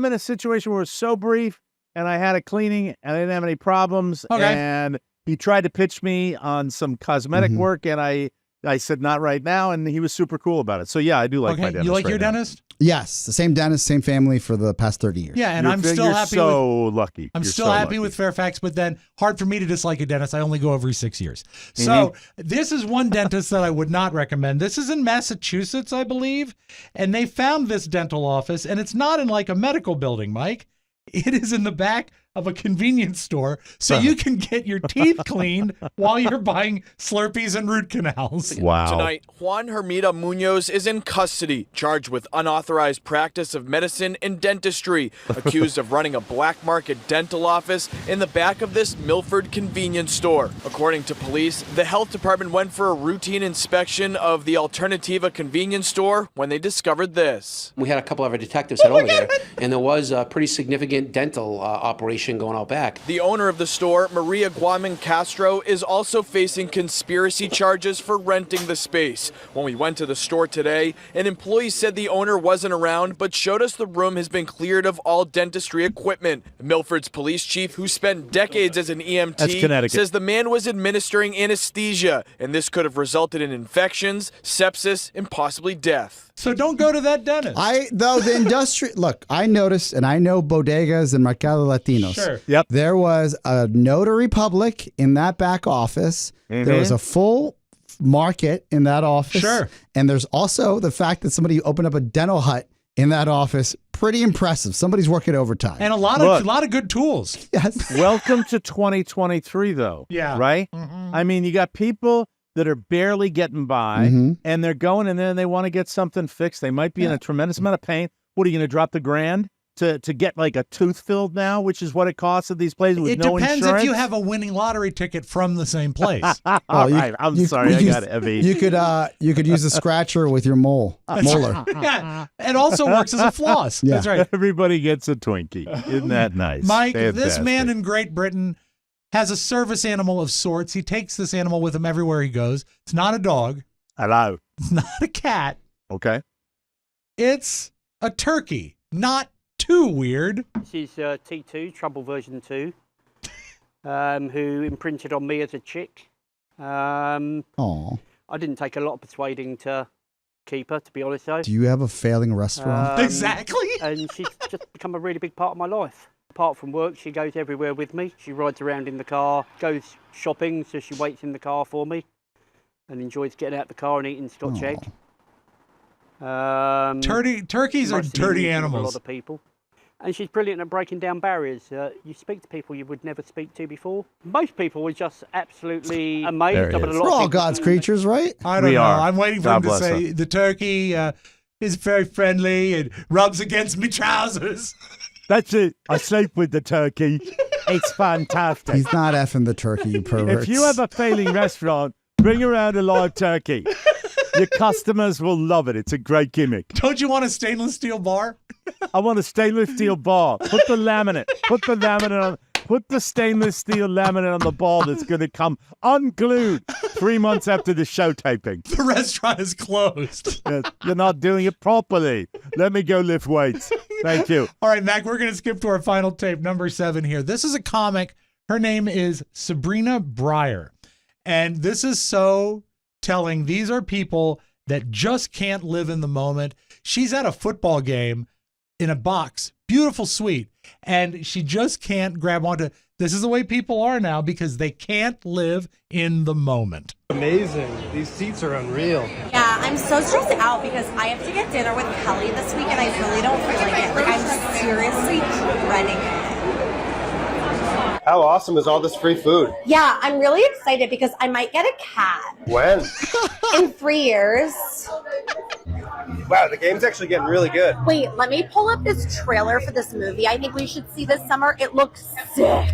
in a situation where it's so brief, and I had a cleaning, and I didn't have any problems. Okay. And he tried to pitch me on some cosmetic work, and I said not right now, and he was super cool about it. So yeah, I do like my Okay, dentist. you like your right now. dentist? Yes, the same dentist, same family for the past 30 years. Yeah, and I'm still You're happy. so lucky. I'm You're still so happy lucky. with Fairfax, but then hard for me to dislike a dentist. I only go every 6 years. So this is one dentist that I would not recommend. This is in Massachusetts, I believe, and they found this dental office, and it's not in like a medical building, Mike. It is in the back of a convenience store, so you can get your teeth cleaned while you're buying Slurpees and root canals. Wow. Tonight, Juan Hermida Munoz is in custody, charged with unauthorized practice of medicine and dentistry, accused of running a black market dental office in the back of this Milford convenience store. According to police, the health department went for a routine inspection of the Alternativa convenience store when they discovered this. We had a couple of our detectives head over there, and there was a pretty significant dental operation going out back. The owner of the store, Maria Guaman Castro, is also facing conspiracy charges for renting the space. When we went to the store today, an employee said the owner wasn't around, but showed us the room has been cleared of all dentistry equipment. Milford's police chief, who spent decades as an That's EMT, Connecticut. says the man was administering anesthesia, and this could have resulted in infections, sepsis, and possibly death. So don't go to that dentist. The industry, look, I noticed, and I know bodegas and Mercado Latinos. Sure. Yep. There was a notary public in that back office. There was a full market in that office. Sure. And there's also the fact that somebody opened up a dental hut in that office. Pretty impressive. Somebody's working overtime. And a lot of good tools. Yes. Welcome to 2023, though. Yeah. Right? I mean, you got people that are barely getting by, and they're going in there and they want to get something fixed. They might be in a tremendous amount of pain. What are you going to drop the $1,000 to get like a tooth filled now, which is what it costs at these places with no insurance? It depends if you have a winning lottery ticket from the same place. All right. I'm sorry. I got it, Evie. You could use a scratcher with your molar. Yeah, it also works as a floss. Yeah. That's right. Everybody gets a Twinkie. Isn't that nice? Mike, this Fantastic. man in Great Britain has a service animal of sorts. He takes this animal with him everywhere he goes. It's not a dog. Hello. It's not a cat. Okay. It's a turkey. Not too weird. This is T2, Trouble version 2, who imprinted on me as a chick. Aw. I didn't take a lot of persuading to keep her, to be honest though. Do you have a failing restaurant? Exactly. And she's just become a really big part of my life. Apart from work, she goes everywhere with me. She rides around in the car, goes shopping, so she waits in the car for me and enjoys getting out the car and eating Scotch egg. Turkeys are mostly dirty uses with animals. A lot of people. And she's brilliant at breaking down barriers. You speak to people you would never speak to before. Most people were just absolutely amazed. There it but a is. lot We're of all people God's couldn't- creatures, right? I don't We know. are. I'm waiting for God him to bless say her. the turkey is very friendly and rubs against me trousers. That's it. I sleep with the turkey. It's fantastic. He's not effing the turkey, you perverts. If you have a failing restaurant, bring around a live turkey. Your customers will love it. It's a great gimmick. Don't you want a stainless steel bar? I want a stainless steel bar. Put the laminate. Put the stainless steel laminate on the bar that's going to come unglued 3 months after the show taping. The restaurant is closed. Yes, you're not doing it properly. Let me go lift weights. Thank you. All right, Mac, we're going to skip to our final tape, number 7 here. This is a comic. Her name is Sabrina Breyer. And this is so telling. These are people that just can't live in the moment. She's at a football game in a box, beautiful suite, and she just can't grab onto. This is the way people are now because they can't live in the moment. Amazing. These seats are unreal. Yeah, I'm so stressed out because I have to get dinner with Kelly this week and I really don't feel like it. Like, I'm seriously dreading it. How awesome is all this free food? Yeah, I'm really excited because I might get a cat. When? In 3 years. Wow, the game's actually getting really good. Wait, let me pull up this trailer for this movie I think we should see this summer. It looks sick.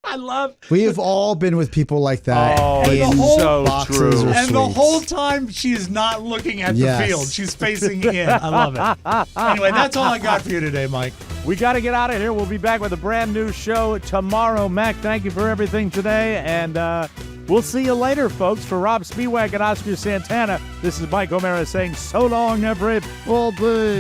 I love. We have all been with people like that. Oh, in it's so boxes true. or And the suites. whole time she's not looking at Yes. the field. She's facing in. I love it. Anyway, that's all I got for you today, Mike. We got to get out of here. We'll be back with a brand new show tomorrow. Mac, thank you for everything today. And we'll see you later, folks. For Rob Spiewak and Oscar Santana, this is Mike O'Mara saying so long, everybody.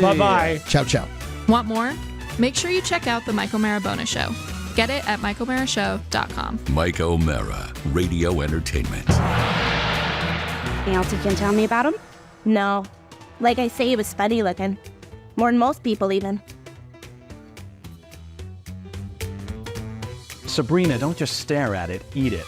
Bye-bye. Ciao, ciao. Want more? Make sure you check out the Mike O'Mara Bonus Show. Get it at MikeO'MaraShow.com. Mike O'Mara, Radio Entertainment. Auntie can tell me about him? No. Like I say, he was funny looking. More than most people, even. Sabrina, don't just stare at it, eat it.